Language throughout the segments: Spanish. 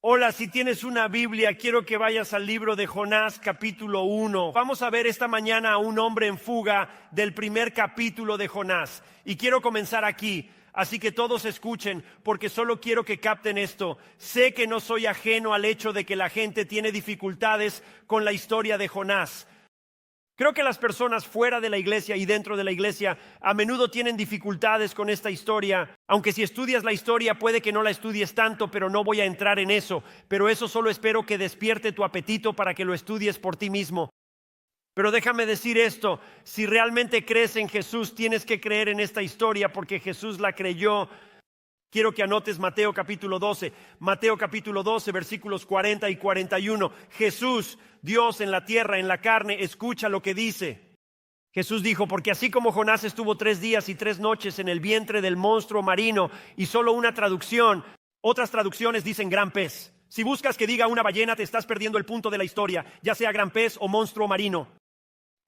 Hola, si tienes una Biblia, quiero que vayas al libro de Jonás, capítulo 1. Vamos a ver esta mañana a un hombre en fuga del primer capítulo de Jonás. Y quiero comenzar aquí, así que todos escuchen, porque solo quiero que capten esto. Sé que no soy ajeno al hecho de que la gente tiene dificultades con la historia de Jonás. Creo que las personas fuera de la iglesia y dentro de la iglesia a menudo tienen dificultades con esta historia. Aunque si estudias la historia puede que no la estudies tanto, pero no voy a entrar en eso. Pero eso solo espero que despierte tu apetito para que lo estudies por ti mismo. Pero déjame decir esto, si realmente crees en Jesús, tienes que creer en esta historia porque Jesús la creyó. Quiero que anotes Mateo capítulo 12. Mateo capítulo 12, versículos 40 y 41. Jesús, Dios en la tierra, en la carne, escucha lo que dice. Jesús dijo, porque así como Jonás estuvo 3 días y 3 noches en el vientre del monstruo marino, y solo una traducción, otras traducciones dicen gran pez. Si buscas que diga una ballena, te estás perdiendo el punto de la historia, ya sea gran pez o monstruo marino.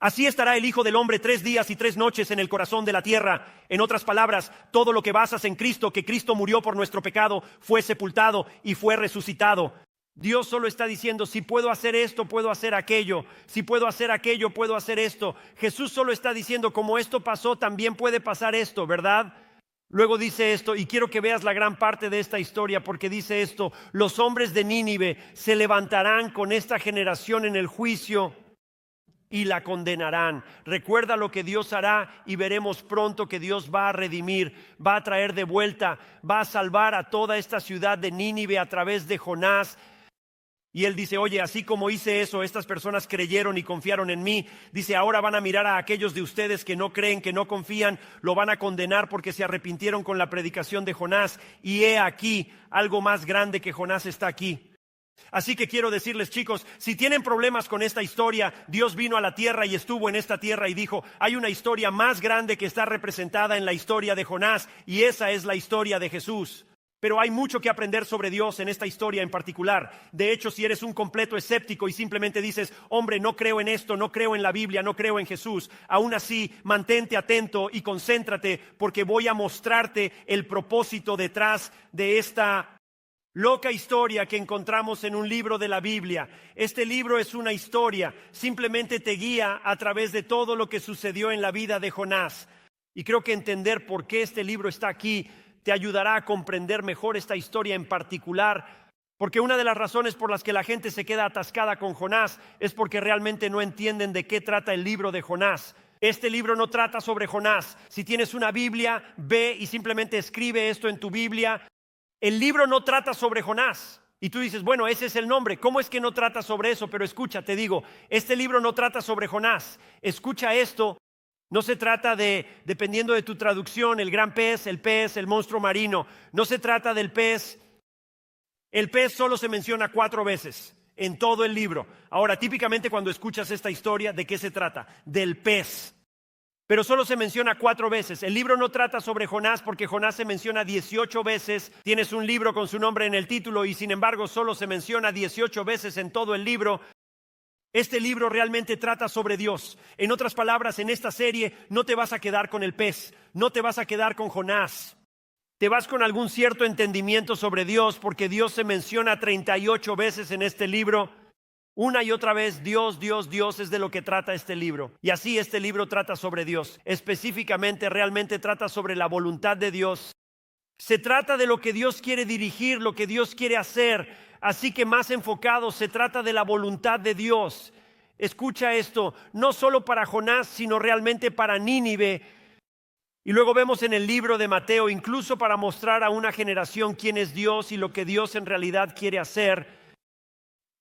Así estará el Hijo del Hombre 3 días y 3 noches en el corazón de la tierra. En otras palabras, todo lo que basas en Cristo, que Cristo murió por nuestro pecado, fue sepultado y fue resucitado. Dios solo está diciendo, si puedo hacer esto, puedo hacer aquello. Si puedo hacer aquello, puedo hacer esto. Jesús solo está diciendo, como esto pasó, también puede pasar esto, ¿verdad? Luego dice esto, y quiero que veas la gran parte de esta historia, porque dice esto, los hombres de Nínive se levantarán con esta generación en el juicio y la condenarán. Recuerda lo que Dios hará y veremos pronto que Dios va a redimir, va a traer de vuelta, va a salvar a toda esta ciudad de Nínive a través de Jonás. Y él dice, oye, así como hice eso, estas personas creyeron y confiaron en mí. Dice, ahora van a mirar a aquellos de ustedes que no creen, que no confían, lo van a condenar porque se arrepintieron con la predicación de Jonás. Y he aquí, algo más grande que Jonás está aquí. Así que quiero decirles, chicos, si tienen problemas con esta historia, Dios vino a la tierra y estuvo en esta tierra y dijo, hay una historia más grande que está representada en la historia de Jonás y esa es la historia de Jesús. Pero hay mucho que aprender sobre Dios en esta historia en particular. De hecho, si eres un completo escéptico y simplemente dices, hombre, no creo en esto, no creo en la Biblia, no creo en Jesús, aún así, mantente atento y concéntrate porque voy a mostrarte el propósito detrás de esta loca historia que encontramos en un libro de la Biblia. Este libro es una historia, simplemente te guía a través de todo lo que sucedió en la vida de Jonás. Y creo que entender por qué este libro está aquí te ayudará a comprender mejor esta historia en particular. Porque una de las razones por las que la gente se queda atascada con Jonás es porque realmente no entienden de qué trata el libro de Jonás. Este libro no trata sobre Jonás. Si tienes una Biblia, ve y simplemente escribe esto en tu Biblia. El libro no trata sobre Jonás. Y tú dices, bueno, ese es el nombre. ¿Cómo es que no trata sobre eso? Pero escucha, te digo, este libro no trata sobre Jonás. Escucha esto. No se trata de, dependiendo de tu traducción, el gran pez, el monstruo marino. No se trata del pez. El pez solo se menciona 4 veces en todo el libro. Ahora, típicamente cuando escuchas esta historia, ¿de qué se trata? Del pez. Pero solo se menciona 4 veces. El libro no trata sobre Jonás porque Jonás se menciona 18 veces. Tienes un libro con su nombre en el título y sin embargo solo se menciona 18 veces en todo el libro. Este libro realmente trata sobre Dios. En otras palabras, en esta serie no te vas a quedar con el pez, no te vas a quedar con Jonás. Te vas con algún cierto entendimiento sobre Dios porque Dios se menciona 38 veces en este libro. Una y otra vez, Dios, Dios, Dios es de lo que trata este libro. Y así este libro trata sobre Dios. Específicamente, realmente trata sobre la voluntad de Dios. Se trata de lo que Dios quiere dirigir, lo que Dios quiere hacer. Así que más enfocado, se trata de la voluntad de Dios. Escucha esto, no solo para Jonás, sino realmente para Nínive. Y luego vemos en el libro de Mateo, incluso para mostrar a una generación quién es Dios y lo que Dios en realidad quiere hacer.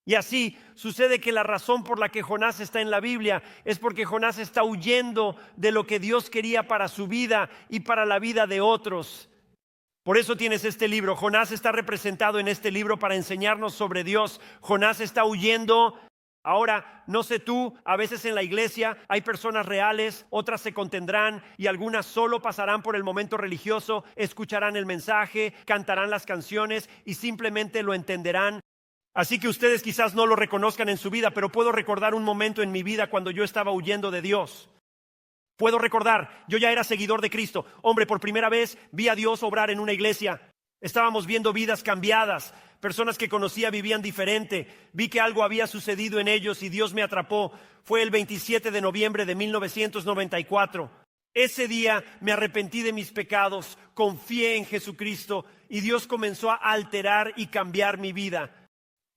Y así sucede que la razón por la que Jonás está en la Biblia es porque Jonás está huyendo de lo que Dios quería para su vida y para la vida de otros. Por eso tienes este libro. Jonás está representado en este libro para enseñarnos sobre Dios. Jonás está huyendo. Ahora, no sé tú, a veces en la iglesia hay personas reales, otras se contendrán y algunas solo pasarán por el momento religioso, escucharán el mensaje, cantarán las canciones y simplemente lo entenderán. Así que ustedes quizás no lo reconozcan en su vida, pero puedo recordar un momento en mi vida cuando yo estaba huyendo de Dios. Puedo recordar, yo ya era seguidor de Cristo. Hombre, por primera vez vi a Dios obrar en una iglesia. Estábamos viendo vidas cambiadas. Personas que conocía vivían diferente. Vi que algo había sucedido en ellos y Dios me atrapó. Fue el 27 de noviembre de 1994. Ese día me arrepentí de mis pecados, confié en Jesucristo y Dios comenzó a alterar y cambiar mi vida.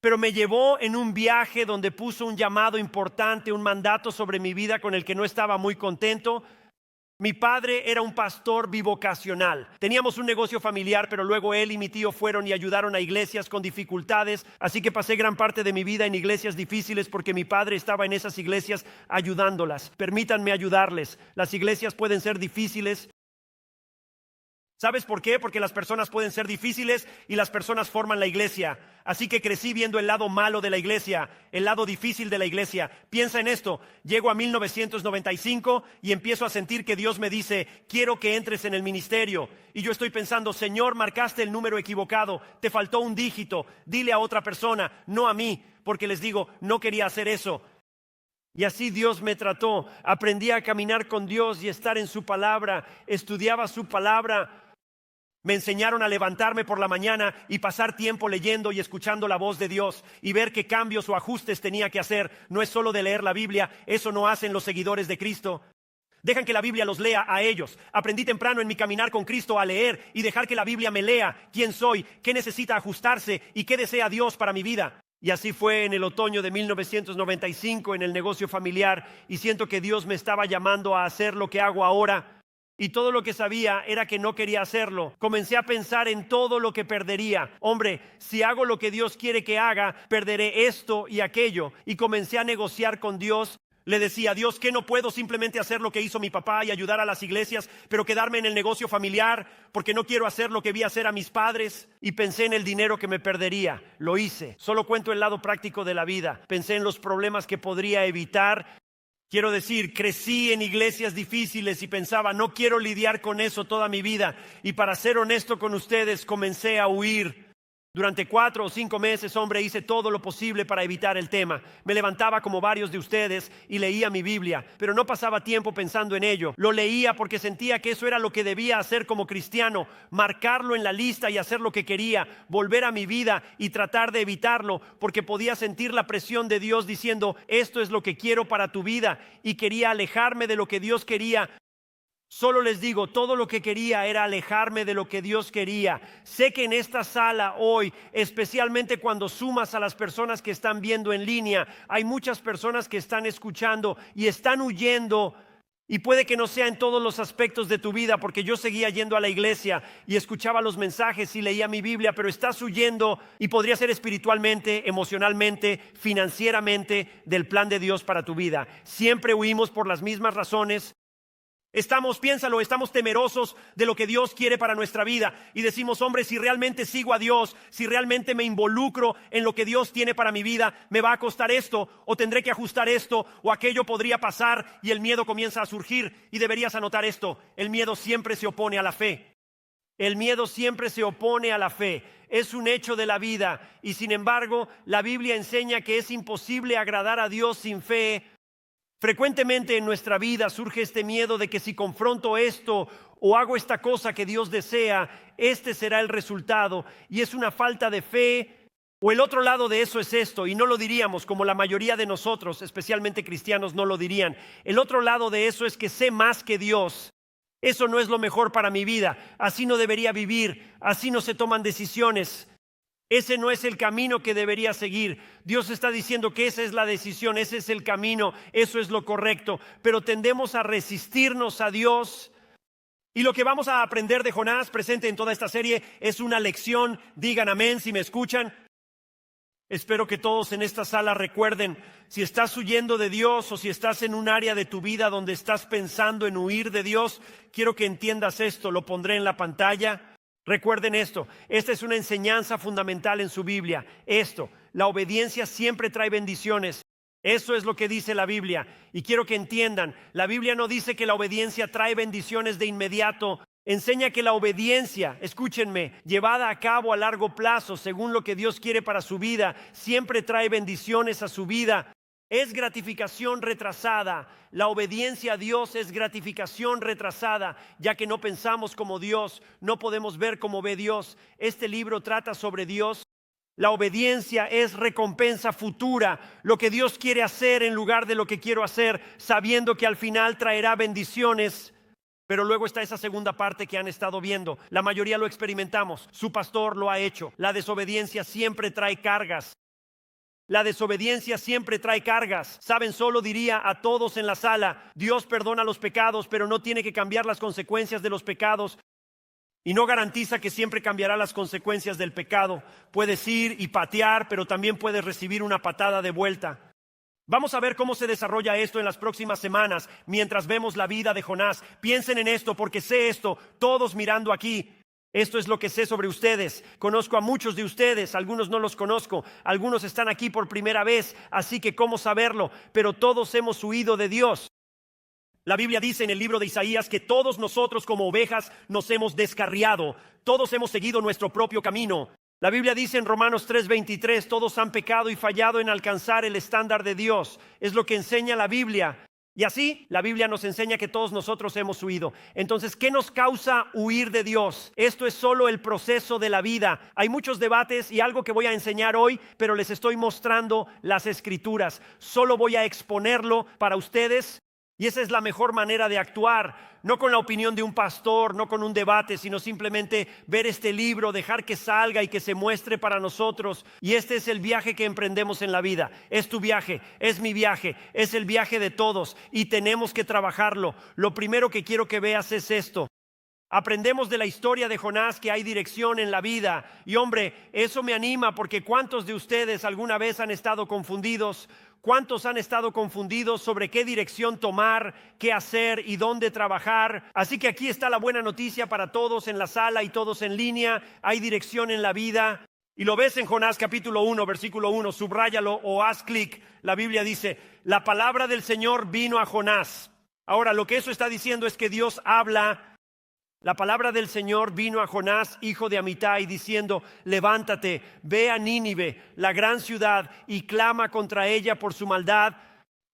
Pero me llevó en un viaje donde puso un llamado importante, un mandato sobre mi vida con el que no estaba muy contento. Mi padre era un pastor bivocacional. Teníamos un negocio familiar, pero luego él y mi tío fueron y ayudaron a iglesias con dificultades. Así que pasé gran parte de mi vida en iglesias difíciles porque mi padre estaba en esas iglesias ayudándolas. Permítanme ayudarles. Las iglesias pueden ser difíciles. ¿Sabes por qué? Porque las personas pueden ser difíciles y las personas forman la iglesia. Así que crecí viendo el lado malo de la iglesia, el lado difícil de la iglesia. Piensa en esto, llego a 1995 y empiezo a sentir que Dios me dice, quiero que entres en el ministerio. Y yo estoy pensando, Señor, marcaste el número equivocado, te faltó un dígito, dile a otra persona, no a mí, porque les digo, no quería hacer eso. Y así Dios me trató, aprendí a caminar con Dios y estar en su palabra, estudiaba su palabra. Me enseñaron a levantarme por la mañana y pasar tiempo leyendo y escuchando la voz de Dios y ver qué cambios o ajustes tenía que hacer. No es solo de leer la Biblia, eso no hacen los seguidores de Cristo. Dejan que la Biblia los lea a ellos. Aprendí temprano en mi caminar con Cristo a leer y dejar que la Biblia me lea quién soy, qué necesita ajustarse y qué desea Dios para mi vida. Y así fue en el otoño de 1995 en el negocio familiar y siento que Dios me estaba llamando a hacer lo que hago ahora. Y todo lo que sabía era que no quería hacerlo. Comencé a pensar en todo lo que perdería. Hombre, si hago lo que Dios quiere que haga, perderé esto y aquello. Y comencé a negociar con Dios. Le decía a Dios que no puedo simplemente hacer lo que hizo mi papá y ayudar a las iglesias, pero quedarme en el negocio familiar porque no quiero hacer lo que vi hacer a mis padres. Y pensé en el dinero que me perdería. Lo hice. Solo cuento el lado práctico de la vida. Pensé en los problemas que podría evitar. Quiero decir, crecí en iglesias difíciles y pensaba, no quiero lidiar con eso toda mi vida. Y para ser honesto con ustedes, comencé a huir. Durante 4 o 5 meses, hombre, hice todo lo posible para evitar el tema. Me levantaba como varios de ustedes y leía mi Biblia, pero no pasaba tiempo pensando en ello. Lo leía porque sentía que eso era lo que debía hacer como cristiano, marcarlo en la lista y hacer lo que quería, volver a mi vida y tratar de evitarlo, porque podía sentir la presión de Dios diciendo, esto es lo que quiero para tu vida, y quería alejarme de lo que Dios quería. Solo les digo, todo lo que quería era alejarme de lo que Dios quería. Sé que en esta sala hoy, especialmente cuando sumas a las personas que están viendo en línea, hay muchas personas que están escuchando y están huyendo. Y puede que no sea en todos los aspectos de tu vida, porque yo seguía yendo a la iglesia y escuchaba los mensajes y leía mi Biblia, pero estás huyendo y podría ser espiritualmente, emocionalmente, financieramente del plan de Dios para tu vida. Siempre huimos por las mismas razones. Piénsalo, estamos temerosos de lo que Dios quiere para nuestra vida y decimos, hombre, si realmente sigo a Dios, si realmente me involucro en lo que Dios tiene para mi vida, me va a costar esto o tendré que ajustar esto o aquello podría pasar y el miedo comienza a surgir. Y deberías anotar esto, el miedo siempre se opone a la fe. El miedo siempre se opone a la fe. Es un hecho de la vida y sin embargo la Biblia enseña que es imposible agradar a Dios sin fe. Frecuentemente en nuestra vida surge este miedo de que si confronto esto o hago esta cosa que Dios desea, este será el resultado. Y es una falta de fe. O el otro lado de eso es esto, y no lo diríamos como la mayoría de nosotros, especialmente cristianos, no lo dirían. El otro lado de eso es que sé más que Dios. Eso no es lo mejor para mi vida. Así no debería vivir. Así no se toman decisiones. Ese no es el camino que debería seguir. Dios está diciendo que esa es la decisión, ese es el camino, eso es lo correcto. Pero tendemos a resistirnos a Dios. Y lo que vamos a aprender de Jonás presente en toda esta serie es una lección. Digan amén si me escuchan. Espero que todos en esta sala recuerden, si estás huyendo de Dios o si estás en un área de tu vida donde estás pensando en huir de Dios, quiero que entiendas esto, lo pondré en la pantalla. Recuerden esto, esta es una enseñanza fundamental en su Biblia. La obediencia siempre trae bendiciones. Eso es lo que dice la Biblia. Y quiero que entiendan, la Biblia no dice que la obediencia trae bendiciones de inmediato. Enseña que la obediencia, escúchenme, llevada a cabo a largo plazo, según lo que Dios quiere para su vida, siempre trae bendiciones a su vida. Es gratificación retrasada. La obediencia a Dios es gratificación retrasada, ya que no pensamos como Dios, no podemos ver como ve Dios. Este libro trata sobre Dios. La obediencia es recompensa futura, lo que Dios quiere hacer en lugar de lo que quiero hacer, sabiendo que al final traerá bendiciones. Pero luego está esa segunda parte que han estado viendo. La mayoría lo experimentamos. Su pastor lo ha hecho. La desobediencia siempre trae cargas. La desobediencia siempre trae cargas. Saben, solo diría a todos en la sala, Dios perdona los pecados, pero no tiene que cambiar las consecuencias de los pecados. Y no garantiza que siempre cambiará las consecuencias del pecado. Puedes ir y patear, pero también puedes recibir una patada de vuelta. Vamos a ver cómo se desarrolla esto en las próximas semanas mientras vemos la vida de Jonás. Piensen en esto porque sé esto, todos mirando aquí. Esto es lo que sé sobre ustedes. Conozco a muchos de ustedes, algunos no los conozco, algunos están aquí por primera vez, así que cómo saberlo, pero todos hemos huido de Dios. La Biblia dice en el libro de Isaías que todos nosotros como ovejas nos hemos descarriado, todos hemos seguido nuestro propio camino. La Biblia dice en Romanos 3:23, todos han pecado y fallado en alcanzar el estándar de Dios. Es lo que enseña la Biblia. Y así la Biblia nos enseña que todos nosotros hemos huido. Entonces, ¿qué nos causa huir de Dios? Esto es solo el proceso de la vida. Hay muchos debates y algo que voy a enseñar hoy, pero les estoy mostrando las Escrituras. Solo voy a exponerlo para ustedes. Y esa es la mejor manera de actuar, no con la opinión de un pastor, no con un debate, sino simplemente ver este libro, dejar que salga y que se muestre para nosotros. Y este es el viaje que emprendemos en la vida. Es tu viaje, es mi viaje, es el viaje de todos y tenemos que trabajarlo. Lo primero que quiero que veas es esto. Aprendemos de la historia de Jonás que hay dirección en la vida. Y hombre, eso me anima porque ¿cuántos de ustedes alguna vez han estado confundidos? ¿Cuántos han estado confundidos sobre qué dirección tomar, qué hacer y dónde trabajar? Así que aquí está la buena noticia para todos en la sala y todos en línea. Hay dirección en la vida. Y lo ves en Jonás capítulo 1, versículo 1. Subráyalo o haz clic. La Biblia dice, la palabra del Señor vino a Jonás. Ahora, lo que eso está diciendo es que Dios habla. La palabra del Señor vino a Jonás, hijo de Amitai, diciendo, levántate, ve a Nínive, la gran ciudad, y clama contra ella por su maldad.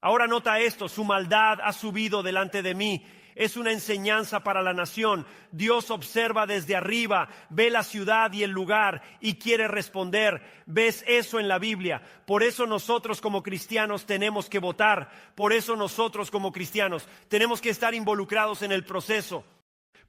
Ahora nota esto, su maldad ha subido delante de mí. Es una enseñanza para la nación. Dios observa desde arriba, ve la ciudad y el lugar y quiere responder. ¿Ves eso en la Biblia? Por eso nosotros como cristianos tenemos que votar. Por eso nosotros como cristianos tenemos que estar involucrados en el proceso.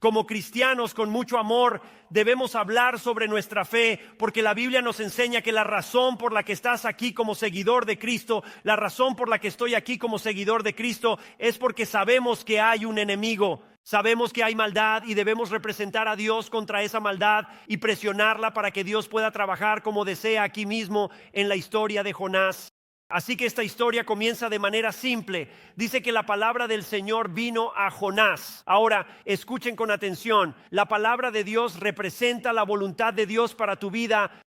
Como cristianos con mucho amor debemos hablar sobre nuestra fe porque la Biblia nos enseña que la razón por la que estás aquí como seguidor de Cristo, la razón por la que estoy aquí como seguidor de Cristo es porque sabemos que hay un enemigo, sabemos que hay maldad y debemos representar a Dios contra esa maldad y presionarla para que Dios pueda trabajar como desea aquí mismo en la historia de Jonás. Así que esta historia comienza de manera simple. Dice que la palabra del Señor vino a Jonás. Ahora, escuchen con atención. La palabra de Dios representa la voluntad de Dios para tu vida.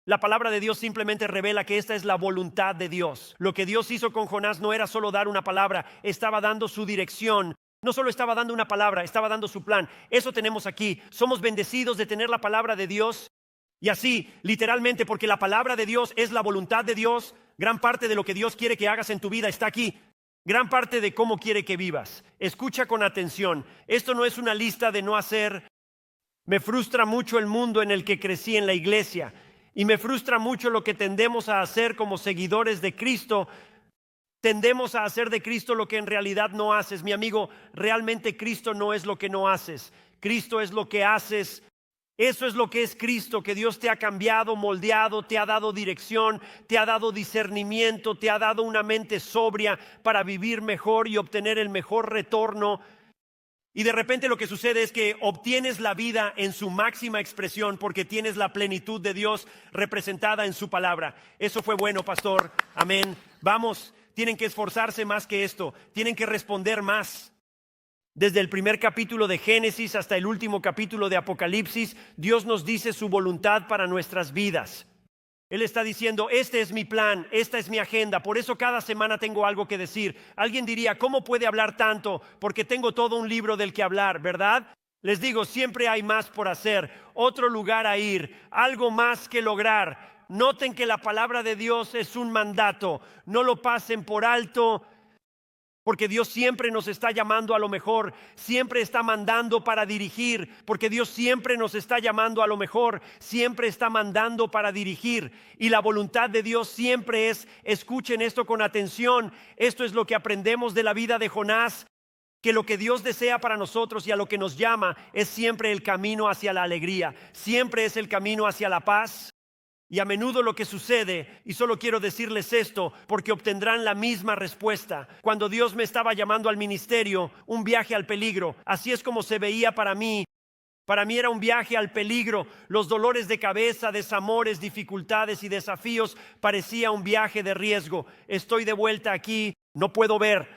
La palabra de Dios simplemente revela que esta es la voluntad de Dios. Lo que Dios hizo con Jonás no era solo dar una palabra, estaba dando su dirección. No solo estaba dando una palabra, estaba dando su plan. Eso tenemos aquí. Somos bendecidos de tener la palabra de Dios. Y así, literalmente, porque la palabra de Dios es la voluntad de Dios, gran parte de lo que Dios quiere que hagas en tu vida está aquí. Gran parte de cómo quiere que vivas. Escucha con atención. Esto no es una lista de no hacer. Me frustra mucho el mundo en el que crecí en la iglesia. Y me frustra mucho lo que tendemos a hacer como seguidores de Cristo. Tendemos a hacer de Cristo lo que en realidad no haces. Mi amigo, realmente Cristo no es lo que no haces. Cristo es lo que haces. Eso es lo que es Cristo, que Dios te ha cambiado, moldeado, te ha dado dirección, te ha dado discernimiento, te ha dado una mente sobria para vivir mejor y obtener el mejor retorno. Y de repente lo que sucede es que obtienes la vida en su máxima expresión porque tienes la plenitud de Dios representada en su palabra. Eso fue bueno, pastor. Amén. Vamos, tienen que esforzarse más que esto, tienen que responder más. Desde el primer capítulo de Génesis hasta el último capítulo de Apocalipsis, Dios nos dice su voluntad para nuestras vidas. Él está diciendo, este es mi plan, esta es mi agenda, por eso cada semana tengo algo que decir. Alguien diría, ¿cómo puede hablar tanto? Porque tengo todo un libro del que hablar, ¿verdad? Les digo, siempre hay más por hacer, otro lugar a ir, algo más que lograr. Noten que la palabra de Dios es un mandato, no lo pasen por alto. Porque Dios siempre nos está llamando a lo mejor, siempre está mandando para dirigir, porque Dios siempre nos está llamando a lo mejor, siempre está mandando para dirigir. Y la voluntad de Dios siempre es, escuchen esto con atención, esto es lo que aprendemos de la vida de Jonás, que lo que Dios desea para nosotros y a lo que nos llama es siempre el camino hacia la alegría, siempre es el camino hacia la paz. Y a menudo lo que sucede, y solo quiero decirles esto porque obtendrán la misma respuesta. Cuando Dios me estaba llamando al ministerio, un viaje al peligro, así es como se veía para mí. Para mí era un viaje al peligro. Los dolores de cabeza, desamores, dificultades y desafíos parecía un viaje de riesgo. Estoy de vuelta aquí. No puedo ver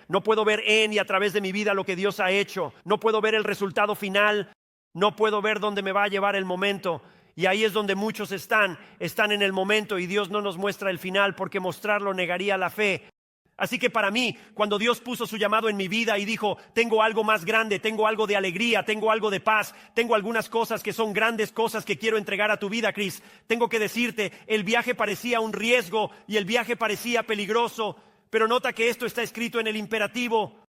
en y a través de mi vida lo que Dios ha hecho. No puedo ver el resultado final. No puedo ver dónde me va a llevar el momento. Y ahí es donde muchos están en el momento y Dios no nos muestra el final porque mostrarlo negaría la fe. Así que para mí, cuando Dios puso su llamado en mi vida y dijo, tengo algo más grande, tengo algo de alegría, tengo algo de paz, tengo algunas cosas que son grandes cosas que quiero entregar a tu vida, Chris, tengo que decirte, el viaje parecía un riesgo y el viaje parecía peligroso, pero nota que esto está escrito en el imperativo.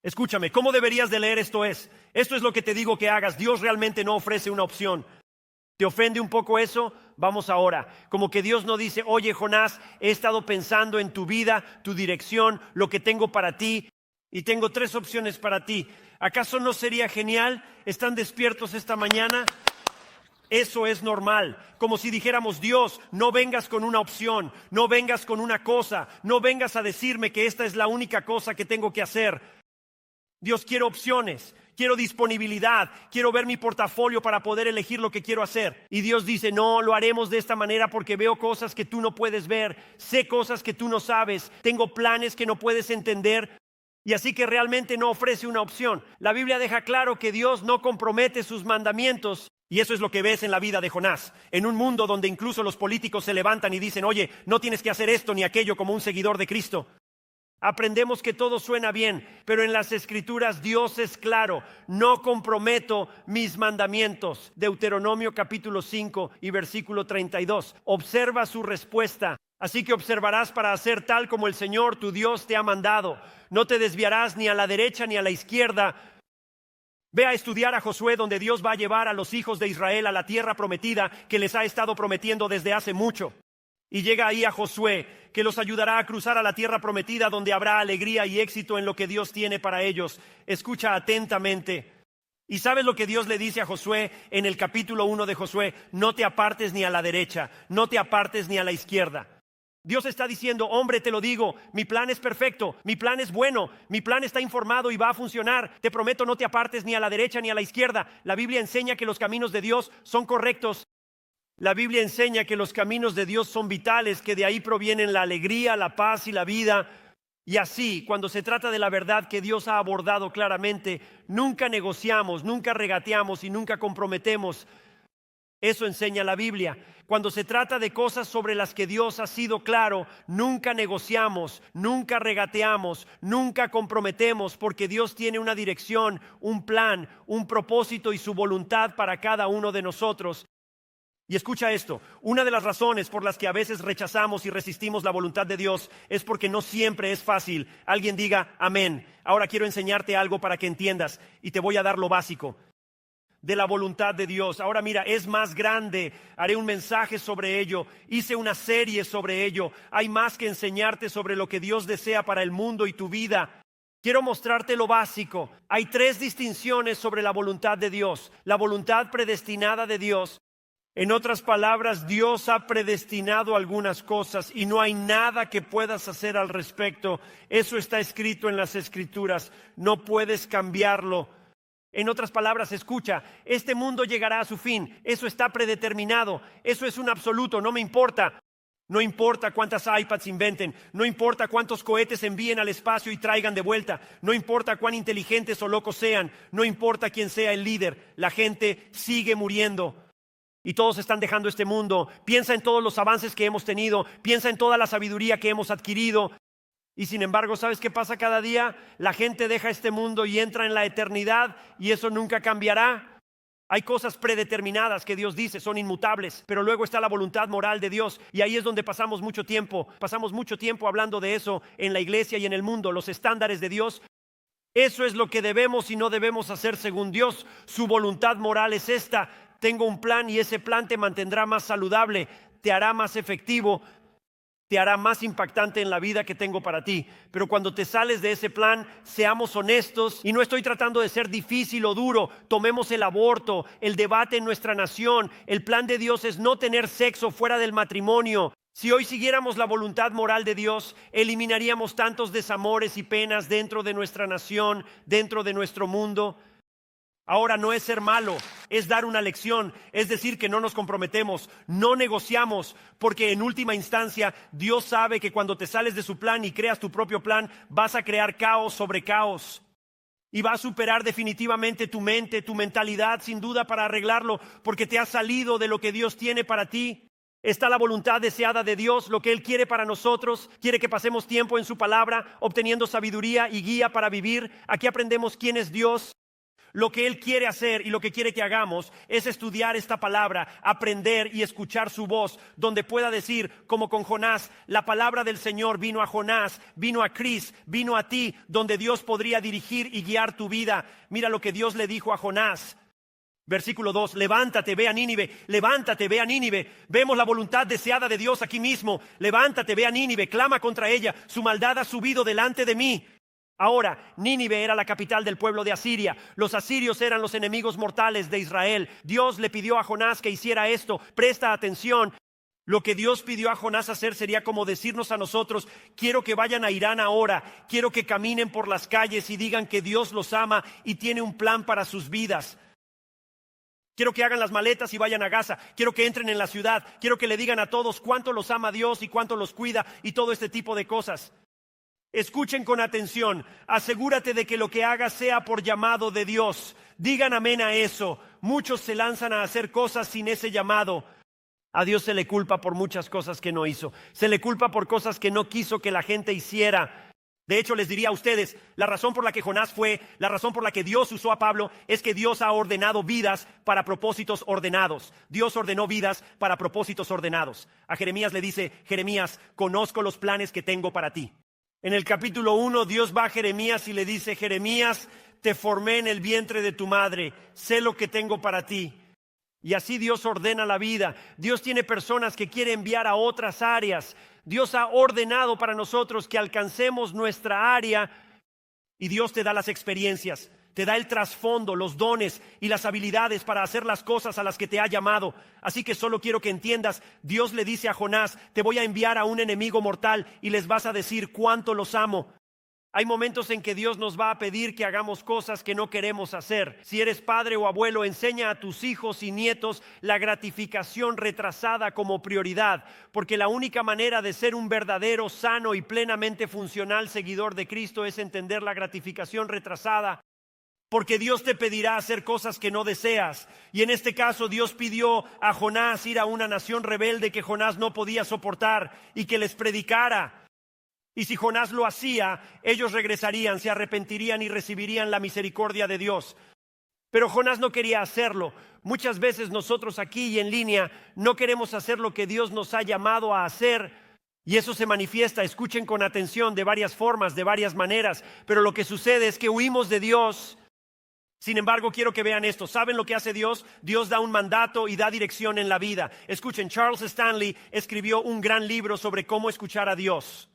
Escúchame, ¿cómo deberías de leer esto es? Esto es lo que te digo que hagas. Dios realmente no ofrece una opción. ¿Te ofende un poco eso? Vamos ahora. Como que Dios no dice, oye Jonás, he estado pensando en tu vida, tu dirección, lo que tengo para ti y tengo 3 opciones para ti. ¿Acaso no sería genial? ¿Están despiertos esta mañana? Eso es normal, como si dijéramos, Dios, no vengas con una opción, no vengas con una cosa, no vengas a decirme que esta es la única cosa que tengo que hacer. Dios, quiero opciones. Quiero disponibilidad, quiero ver mi portafolio para poder elegir lo que quiero hacer. Y Dios dice, no, lo haremos de esta manera porque veo cosas que tú no puedes ver, sé cosas que tú no sabes, tengo planes que no puedes entender. Y así que realmente no ofrece una opción. La Biblia deja claro que Dios no compromete sus mandamientos. Y eso es lo que ves en la vida de Jonás. En un mundo donde incluso los políticos se levantan y dicen, oye, no tienes que hacer esto ni aquello como un seguidor de Cristo. Aprendemos que todo suena bien, pero en las Escrituras Dios es claro, no comprometo mis mandamientos. Deuteronomio capítulo 5 y versículo 32. Observa su respuesta. Así que observarás para hacer tal como el Señor tu Dios te ha mandado. No te desviarás ni a la derecha ni a la izquierda. Ve a estudiar a Josué, donde Dios va a llevar a los hijos de Israel a la tierra prometida que les ha estado prometiendo desde hace mucho. Y llega ahí a Josué, que los ayudará a cruzar a la tierra prometida, donde habrá alegría y éxito en lo que Dios tiene para ellos. Escucha atentamente. ¿Y sabes lo que Dios le dice a Josué en el capítulo 1 de Josué? No te apartes ni a la derecha, no te apartes ni a la izquierda. Dios está diciendo, hombre, te lo digo, mi plan es perfecto, mi plan es bueno, mi plan está informado y va a funcionar. Te prometo, no te apartes ni a la derecha ni a la izquierda. La Biblia enseña que los caminos de Dios son correctos. La Biblia enseña que los caminos de Dios son vitales, que de ahí provienen la alegría, la paz y la vida. Y así, cuando se trata de la verdad que Dios ha abordado claramente, nunca negociamos, nunca regateamos y nunca comprometemos. Eso enseña la Biblia. Cuando se trata de cosas sobre las que Dios ha sido claro, nunca negociamos, nunca regateamos, nunca comprometemos, porque Dios tiene una dirección, un plan, un propósito y su voluntad para cada uno de nosotros. Y escucha esto, una de las razones por las que a veces rechazamos y resistimos la voluntad de Dios es porque no siempre es fácil. Alguien diga amén. Ahora quiero enseñarte algo para que entiendas y te voy a dar lo básico de la voluntad de Dios. Ahora mira, es más grande, haré un mensaje sobre ello, hice una serie sobre ello. Hay más que enseñarte sobre lo que Dios desea para el mundo y tu vida. Quiero mostrarte lo básico. Hay 3 distinciones sobre la voluntad de Dios. La voluntad predestinada de Dios. En otras palabras, Dios ha predestinado algunas cosas y no hay nada que puedas hacer al respecto. Eso está escrito en las Escrituras. No puedes cambiarlo. En otras palabras, escucha, este mundo llegará a su fin. Eso está predeterminado. Eso es un absoluto, no me importa. No importa cuántas iPads inventen, no importa cuántos cohetes envíen al espacio y traigan de vuelta, no importa cuán inteligentes o locos sean, no importa quién sea el líder, la gente sigue muriendo. Y todos están dejando este mundo. Piensa en todos los avances que hemos tenido. Piensa en toda la sabiduría que hemos adquirido. Y sin embargo, ¿sabes qué pasa cada día? La gente deja este mundo y entra en la eternidad y eso nunca cambiará. Hay cosas predeterminadas que Dios dice son inmutables, pero luego está la voluntad moral de Dios y ahí es donde pasamos mucho tiempo hablando de eso en la iglesia y en el mundo, los estándares de Dios. Eso es lo que debemos y no debemos hacer según Dios. Su voluntad moral es esta: tengo un plan y ese plan te mantendrá más saludable, te hará más efectivo, te hará más impactante en la vida que tengo para ti. Pero cuando te sales de ese plan, seamos honestos, y no estoy tratando de ser difícil o duro. Tomemos el aborto, el debate en nuestra nación. El plan de Dios es no tener sexo fuera del matrimonio. Si hoy siguiéramos la voluntad moral de Dios, eliminaríamos tantos desamores y penas dentro de nuestra nación, dentro de nuestro mundo. Ahora, no es ser malo, es dar una lección, es decir que no nos comprometemos, no negociamos, porque en última instancia Dios sabe que cuando te sales de su plan y creas tu propio plan, vas a crear caos sobre caos y va a superar definitivamente tu mente, tu mentalidad, sin duda, para arreglarlo, porque te has salido de lo que Dios tiene para ti. Está la voluntad deseada de Dios, lo que Él quiere para nosotros. Quiere que pasemos tiempo en su palabra, obteniendo sabiduría y guía para vivir. Aquí aprendemos quién es Dios. Lo que Él quiere hacer y lo que quiere que hagamos es estudiar esta palabra, aprender y escuchar su voz, donde pueda decir, como con Jonás, la palabra del Señor vino a Jonás, vino a Chris, vino a ti, donde Dios podría dirigir y guiar tu vida. Mira lo que Dios le dijo a Jonás. Versículo 2, levántate, ve a Nínive, levántate, ve a Nínive. Vemos la voluntad deseada de Dios aquí mismo. Levántate, ve a Nínive, clama contra ella, su maldad ha subido delante de mí. Ahora, Nínive era la capital del pueblo de Asiria. Los asirios eran los enemigos mortales de Israel. Dios le pidió a Jonás que hiciera esto. Presta atención. Lo que Dios pidió a Jonás hacer sería como decirnos a nosotros: quiero que vayan a Irán ahora, quiero que caminen por las calles y digan que Dios los ama y tiene un plan para sus vidas. Quiero que hagan las maletas y vayan a Gaza. Quiero que entren en la ciudad. Quiero que le digan a todos cuánto los ama Dios y cuánto los cuida y todo este tipo de cosas. Escuchen con atención, asegúrate de que lo que hagas sea por llamado de Dios. Digan amén a eso. Muchos se lanzan a hacer cosas sin ese llamado. A Dios se le culpa por muchas cosas que no hizo. Se le culpa por cosas que no quiso que la gente hiciera. De hecho, les diría a ustedes, la razón por la que Jonás fue, la razón por la que Dios usó a Pablo, es que Dios ha ordenado vidas para propósitos ordenados. Dios ordenó vidas para propósitos ordenados. A Jeremías le dice: Jeremías, conozco los planes que tengo para ti. En el capítulo 1, Dios va a Jeremías y le dice: Jeremías, te formé en el vientre de tu madre, sé lo que tengo para ti. Y así Dios ordena la vida. Dios tiene personas que quiere enviar a otras áreas. Dios ha ordenado para nosotros que alcancemos nuestra área y Dios te da las experiencias. Te da el trasfondo, los dones y las habilidades para hacer las cosas a las que te ha llamado. Así que solo quiero que entiendas, Dios le dice a Jonás: te voy a enviar a un enemigo mortal y les vas a decir cuánto los amo. Hay momentos en que Dios nos va a pedir que hagamos cosas que no queremos hacer. Si eres padre o abuelo, enseña a tus hijos y nietos la gratificación retrasada como prioridad, porque la única manera de ser un verdadero, sano y plenamente funcional seguidor de Cristo es entender la gratificación retrasada. Porque Dios te pedirá hacer cosas que no deseas. Y en este caso Dios pidió a Jonás ir a una nación rebelde que Jonás no podía soportar y que les predicara. Y si Jonás lo hacía, ellos regresarían, se arrepentirían y recibirían la misericordia de Dios. Pero Jonás no quería hacerlo. Muchas veces nosotros aquí y en línea no queremos hacer lo que Dios nos ha llamado a hacer. Y eso se manifiesta, escuchen con atención, de varias formas, de varias maneras. Pero lo que sucede es que huimos de Dios. Sin embargo, quiero que vean esto. ¿Saben lo que hace Dios? Dios da un mandato y da dirección en la vida. Escuchen, Charles Stanley escribió un gran libro sobre cómo escuchar a Dios.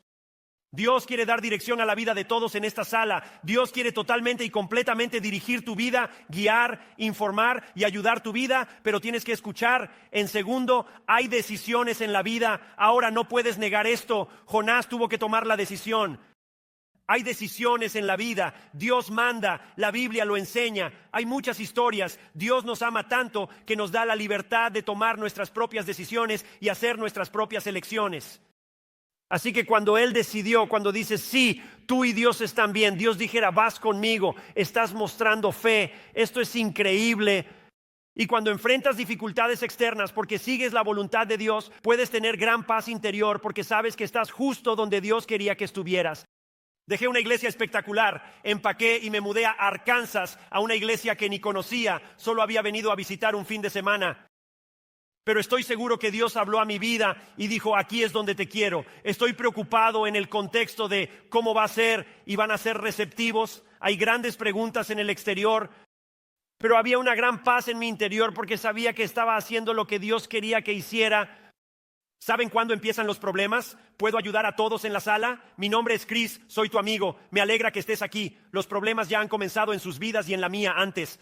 Dios quiere dar dirección a la vida de todos en esta sala. Dios quiere totalmente y completamente dirigir tu vida, guiar, informar y ayudar tu vida, pero tienes que escuchar. En segundo, hay decisiones en la vida. Ahora no puedes negar esto. Jonás tuvo que tomar la decisión. Hay decisiones en la vida. Dios manda, la Biblia lo enseña. Hay muchas historias. Dios nos ama tanto que nos da la libertad de tomar nuestras propias decisiones y hacer nuestras propias elecciones. Así que cuando Él decidió, cuando dice sí, tú y Dios están bien, Dios dijera: vas conmigo, estás mostrando fe, esto es increíble. Y cuando enfrentas dificultades externas porque sigues la voluntad de Dios, puedes tener gran paz interior porque sabes que estás justo donde Dios quería que estuvieras. Dejé una iglesia espectacular, empaqué y me mudé a Arkansas, a una iglesia que ni conocía, solo había venido a visitar un fin de semana. Pero estoy seguro que Dios habló a mi vida y dijo, aquí es donde te quiero. Estoy preocupado en el contexto de cómo va a ser y van a ser receptivos. Hay grandes preguntas en el exterior, pero había una gran paz en mi interior porque sabía que estaba haciendo lo que Dios quería que hiciera. ¿Saben cuándo empiezan los problemas? ¿Puedo ayudar a todos en la sala? Mi nombre es Chris, soy tu amigo. Me alegra que estés aquí. Los problemas ya han comenzado en sus vidas y en la mía antes.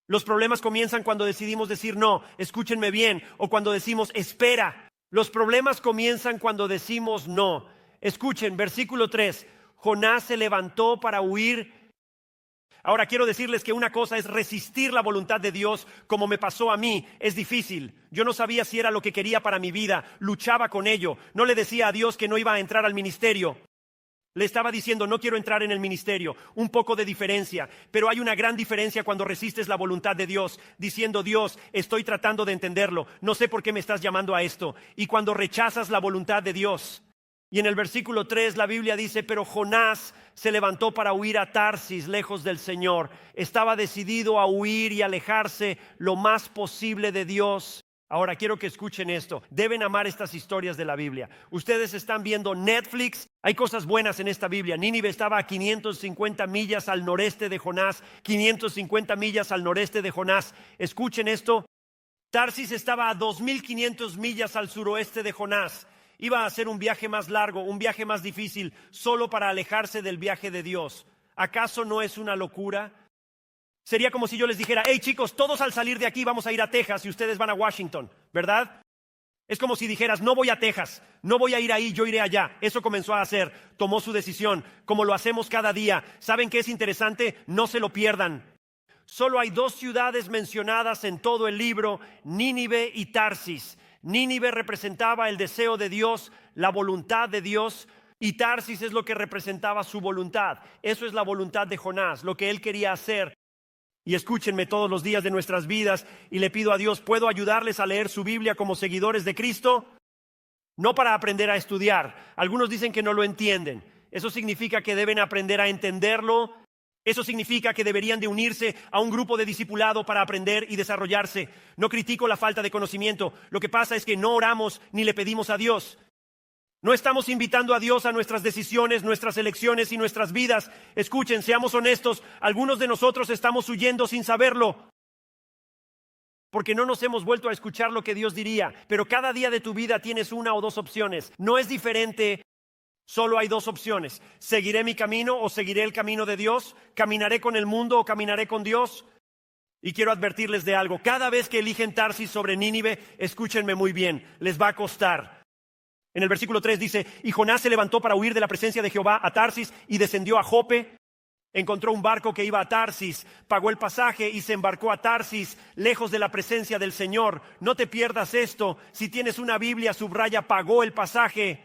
Los problemas comienzan cuando decidimos decir no, escúchenme bien, o cuando decimos espera. Los problemas comienzan cuando decimos no. Escuchen, versículo 3. Jonás se levantó para huir. Ahora quiero decirles que una cosa es resistir la voluntad de Dios, como me pasó a mí, es difícil. Yo no sabía si era lo que quería para mi vida, luchaba con ello. No le decía a Dios que no iba a entrar al ministerio. Le estaba diciendo, no quiero entrar en el ministerio. Un poco de diferencia, pero hay una gran diferencia cuando resistes la voluntad de Dios, diciendo, Dios, estoy tratando de entenderlo, no sé por qué me estás llamando a esto. Y cuando rechazas la voluntad de Dios. Y en el versículo 3 la Biblia dice, pero Jonás se levantó para huir a Tarsis, lejos del Señor. Estaba decidido a huir y alejarse lo más posible de Dios. Ahora quiero que escuchen esto. Deben amar estas historias de la Biblia. Ustedes están viendo Netflix. Hay cosas buenas en esta Biblia. Nínive estaba a 550 millas al noreste de Jonás. 550 millas al noreste de Jonás. Escuchen esto. Tarsis estaba a 2500 millas al suroeste de Jonás. Iba a hacer un viaje más largo, un viaje más difícil, solo para alejarse del viaje de Dios. ¿Acaso no es una locura? Sería como si yo les dijera, hey chicos, todos al salir de aquí vamos a ir a Texas y ustedes van a Washington, ¿verdad? Es como si dijeras, no voy a Texas, no voy a ir ahí, yo iré allá. Eso comenzó a hacer, tomó su decisión, como lo hacemos cada día. ¿Saben qué es interesante? No se lo pierdan. Solo hay 2 ciudades mencionadas en todo el libro, Nínive y Tarsis. Nínive representaba el deseo de Dios, la voluntad de Dios, y Tarsis es lo que representaba su voluntad. Eso es la voluntad de Jonás, lo que él quería hacer. Y escúchenme todos los días de nuestras vidas y le pido a Dios, ¿puedo ayudarles a leer su Biblia como seguidores de Cristo? No para aprender a estudiar. Algunos dicen que no lo entienden. Eso significa que deben aprender a entenderlo. Eso significa que deberían de unirse a un grupo de discipulado para aprender y desarrollarse. No critico la falta de conocimiento. Lo que pasa es que no oramos ni le pedimos a Dios. No estamos invitando a Dios a nuestras decisiones, nuestras elecciones y nuestras vidas. Escuchen, seamos honestos, algunos de nosotros estamos huyendo sin saberlo. Porque no nos hemos vuelto a escuchar lo que Dios diría. Pero cada día de tu vida tienes una o 2 opciones. No es diferente. Solo hay 2 opciones. ¿Seguiré mi camino o seguiré el camino de Dios? ¿Caminaré con el mundo o caminaré con Dios? Y quiero advertirles de algo. Cada vez que eligen Tarsis sobre Nínive, escúchenme muy bien, les va a costar. En el versículo 3 dice, y Jonás se levantó para huir de la presencia de Jehová a Tarsis y descendió a Jope. Encontró un barco que iba a Tarsis, pagó el pasaje y se embarcó a Tarsis, lejos de la presencia del Señor. No te pierdas esto. Si tienes una Biblia, subraya, pagó el pasaje.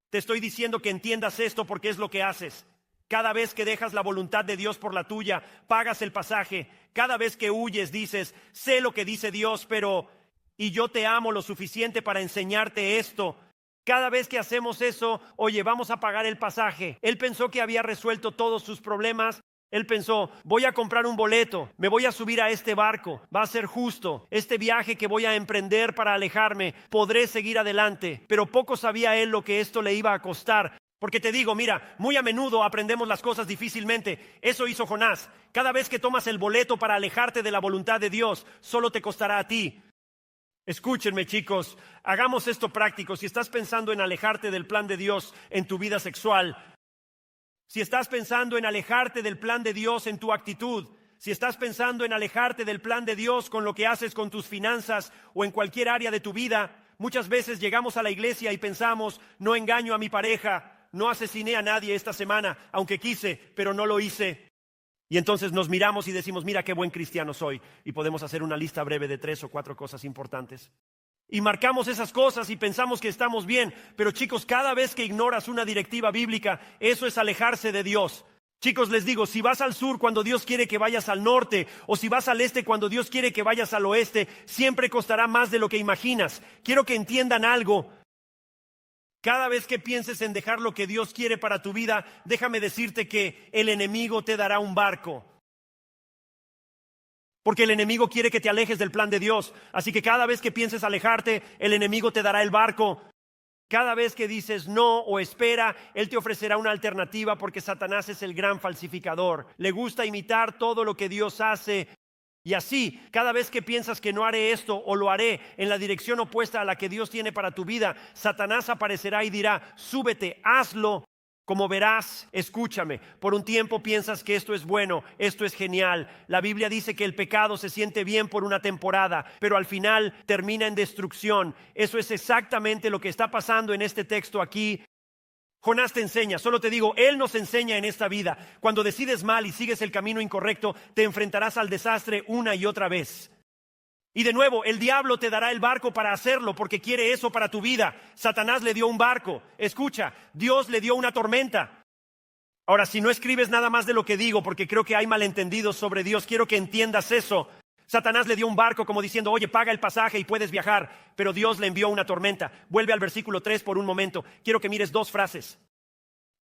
Te estoy diciendo que entiendas esto porque es lo que haces. Cada vez que dejas la voluntad de Dios por la tuya, pagas el pasaje. Cada vez que huyes dices, sé lo que dice Dios, pero y yo te amo lo suficiente para enseñarte esto. Cada vez que hacemos eso, oye, vamos a pagar el pasaje. Él pensó que había resuelto todos sus problemas. Él pensó, voy a comprar un boleto, me voy a subir a este barco, va a ser justo. Este viaje que voy a emprender para alejarme, podré seguir adelante. Pero poco sabía él lo que esto le iba a costar. Porque te digo, mira, muy a menudo aprendemos las cosas difícilmente. Eso hizo Jonás. Cada vez que tomas el boleto para alejarte de la voluntad de Dios, solo te costará a ti. Escúchenme, chicos, hagamos esto práctico. Si estás pensando en alejarte del plan de Dios en tu vida sexual, si estás pensando en alejarte del plan de Dios en tu actitud, si estás pensando en alejarte del plan de Dios con lo que haces con tus finanzas o en cualquier área de tu vida, muchas veces llegamos a la iglesia y pensamos, no engaño a mi pareja, no asesiné a nadie esta semana, aunque quise, pero no lo hice. Y entonces nos miramos y decimos, mira qué buen cristiano soy. Y podemos hacer una lista breve de 3 o 4 cosas importantes. Y marcamos esas cosas y pensamos que estamos bien. Pero chicos, cada vez que ignoras una directiva bíblica, eso es alejarse de Dios. Chicos, les digo, si vas al sur cuando Dios quiere que vayas al norte, o si vas al este cuando Dios quiere que vayas al oeste, siempre costará más de lo que imaginas. Quiero que entiendan algo. Cada vez que pienses en dejar lo que Dios quiere para tu vida, déjame decirte que el enemigo te dará un barco. Porque el enemigo quiere que te alejes del plan de Dios. Así que cada vez que pienses alejarte, el enemigo te dará el barco. Cada vez que dices no o espera, Él te ofrecerá una alternativa porque Satanás es el gran falsificador. Le gusta imitar todo lo que Dios hace. Y así, cada vez que piensas que no haré esto o lo haré en la dirección opuesta a la que Dios tiene para tu vida, Satanás aparecerá y dirá, súbete, hazlo. Como verás, escúchame, por un tiempo piensas que esto es bueno, esto es genial. La Biblia dice que el pecado se siente bien por una temporada, pero al final termina en destrucción. Eso es exactamente lo que está pasando en este texto aquí. Jonás te enseña, solo te digo, Él nos enseña en esta vida. Cuando decides mal y sigues el camino incorrecto, te enfrentarás al desastre una y otra vez. Y de nuevo, el diablo te dará el barco para hacerlo porque quiere eso para tu vida. Satanás le dio un barco. Escucha, Dios le dio una tormenta. Ahora, si no escribes nada más de lo que digo, porque creo que hay malentendidos sobre Dios, quiero que entiendas eso. Satanás le dio un barco como diciendo, oye, paga el pasaje y puedes viajar. Pero Dios le envió una tormenta. Vuelve al versículo 3 por un momento. Quiero que mires dos frases.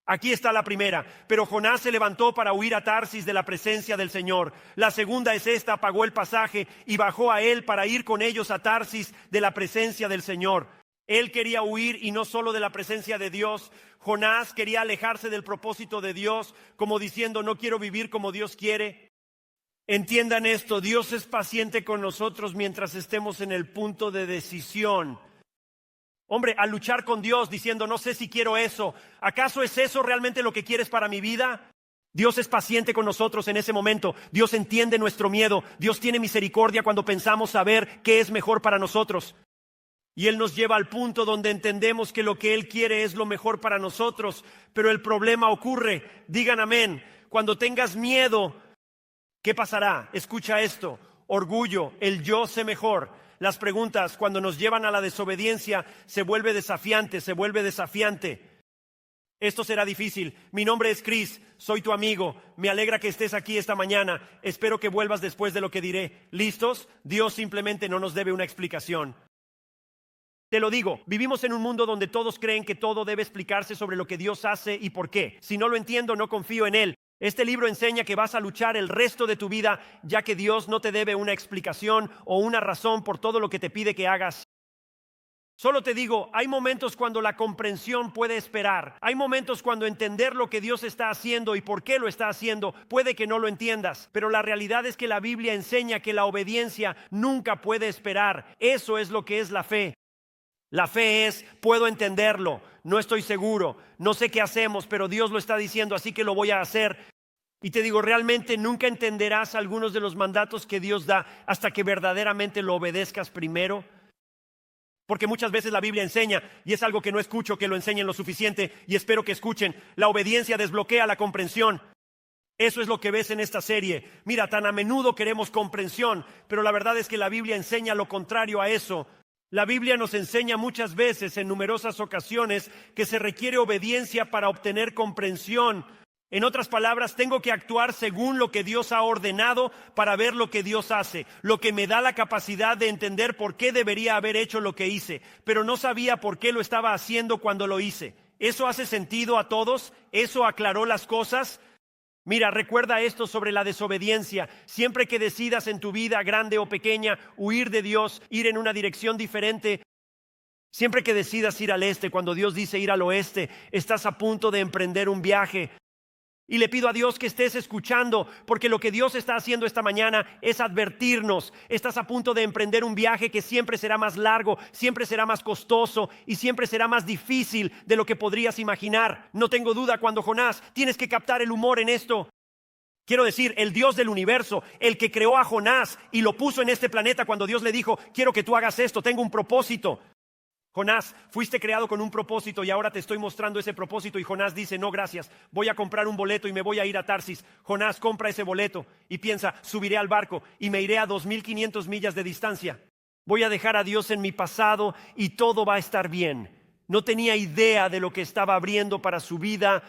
Aquí está la primera, pero Jonás se levantó para huir a Tarsis de la presencia del Señor. La segunda es esta, pagó el pasaje y bajó a él para ir con ellos a Tarsis de la presencia del Señor. Él quería huir y no solo de la presencia de Dios. Jonás quería alejarse del propósito de Dios, como diciendo, no quiero vivir como Dios quiere. Entiendan esto, Dios es paciente con nosotros mientras estemos en el punto de decisión. Hombre, al luchar con Dios diciendo, no sé si quiero eso. ¿Acaso es eso realmente lo que quieres para mi vida? Dios es paciente con nosotros en ese momento. Dios entiende nuestro miedo. Dios tiene misericordia cuando pensamos saber qué es mejor para nosotros. Y Él nos lleva al punto donde entendemos que lo que Él quiere es lo mejor para nosotros. Pero el problema ocurre, digan amén, cuando tengas miedo, ¿qué pasará? Escucha esto, orgullo, el yo sé mejor. Las preguntas cuando nos llevan a la desobediencia se vuelve desafiante. Esto será difícil. Mi nombre es Chris, soy tu amigo. Me alegra que estés aquí esta mañana. Espero que vuelvas después de lo que diré. ¿Listos? Dios simplemente no nos debe una explicación. Te lo digo, vivimos en un mundo donde todos creen que todo debe explicarse sobre lo que Dios hace y por qué. Si no lo entiendo, no confío en Él. Este libro enseña que vas a luchar el resto de tu vida, ya que Dios no te debe una explicación o una razón por todo lo que te pide que hagas. Solo te digo, hay momentos cuando la comprensión puede esperar. Hay momentos cuando entender lo que Dios está haciendo y por qué lo está haciendo, puede que no lo entiendas. Pero la realidad es que la Biblia enseña que la obediencia nunca puede esperar. Eso es lo que es la fe. La fe es, puedo entenderlo, no estoy seguro, no sé qué hacemos, pero Dios lo está diciendo, así que lo voy a hacer. Y te digo, realmente nunca entenderás algunos de los mandatos que Dios da hasta que verdaderamente lo obedezcas primero. Porque muchas veces la Biblia enseña, y es algo que no escucho que lo enseñen lo suficiente, y espero que escuchen, la obediencia desbloquea la comprensión. Eso es lo que ves en esta serie. Mira, tan a menudo queremos comprensión, pero la verdad es que la Biblia enseña lo contrario a eso. La Biblia nos enseña muchas veces, en numerosas ocasiones, que se requiere obediencia para obtener comprensión. En otras palabras, tengo que actuar según lo que Dios ha ordenado para ver lo que Dios hace, lo que me da la capacidad de entender por qué debería haber hecho lo que hice, pero no sabía por qué lo estaba haciendo cuando lo hice. ¿Eso hace sentido a todos? ¿Eso aclaró las cosas? Mira, recuerda esto sobre la desobediencia. Siempre que decidas en tu vida, grande o pequeña, huir de Dios, ir en una dirección diferente, siempre que decidas ir al este, cuando Dios dice ir al oeste, estás a punto de emprender un viaje. Y le pido a Dios que estés escuchando, porque lo que Dios está haciendo esta mañana es advertirnos. Estás a punto de emprender un viaje que siempre será más largo, siempre será más costoso y siempre será más difícil de lo que podrías imaginar. No tengo duda cuando Jonás, tienes que captar el humor en esto. Quiero decir, el Dios del universo, el que creó a Jonás y lo puso en este planeta cuando Dios le dijo, quiero que tú hagas esto, tengo un propósito. Jonás, fuiste creado con un propósito y ahora te estoy mostrando ese propósito. Y Jonás dice, no gracias, voy a comprar un boleto y me voy a ir a Tarsis. Jonás compra ese boleto y piensa, subiré al barco y me iré a 2,500 millas de distancia. Voy a dejar a Dios en mi pasado y todo va a estar bien. No tenía idea de lo que estaba abriendo para su vida.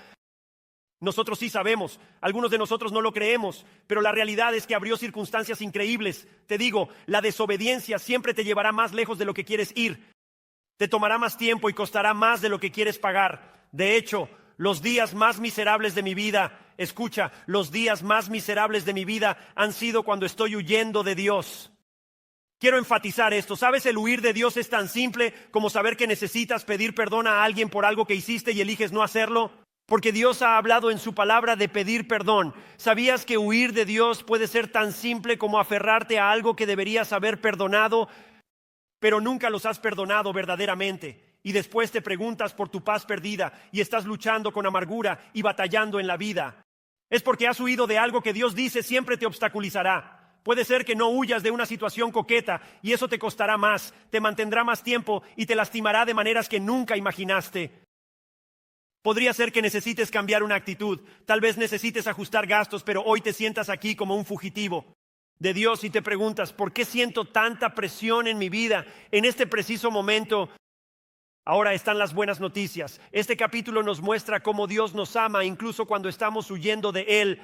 Nosotros sí sabemos, algunos de nosotros no lo creemos, pero la realidad es que abrió circunstancias increíbles. Te digo, la desobediencia siempre te llevará más lejos de lo que quieres ir. Te tomará más tiempo y costará más de lo que quieres pagar. De hecho, los días más miserables de mi vida, escucha, los días más miserables de mi vida han sido cuando estoy huyendo de Dios. Quiero enfatizar esto. ¿Sabes? El huir de Dios es tan simple como saber que necesitas pedir perdón a alguien por algo que hiciste y eliges no hacerlo. Porque Dios ha hablado en su palabra de pedir perdón. ¿Sabías que huir de Dios puede ser tan simple como aferrarte a algo que deberías haber perdonado, pero nunca los has perdonado verdaderamente? Y después te preguntas por tu paz perdida y estás luchando con amargura y batallando en la vida. Es porque has huido de algo que Dios dice siempre te obstaculizará. Puede ser que no huyas de una situación coqueta y eso te costará más, te mantendrá más tiempo y te lastimará de maneras que nunca imaginaste. Podría ser que necesites cambiar una actitud, tal vez necesites ajustar gastos, pero hoy te sientas aquí como un fugitivo de Dios y te preguntas, ¿por qué siento tanta presión en mi vida en este preciso momento? Ahora están las buenas noticias. Este capítulo nos muestra cómo Dios nos ama incluso cuando estamos huyendo de Él.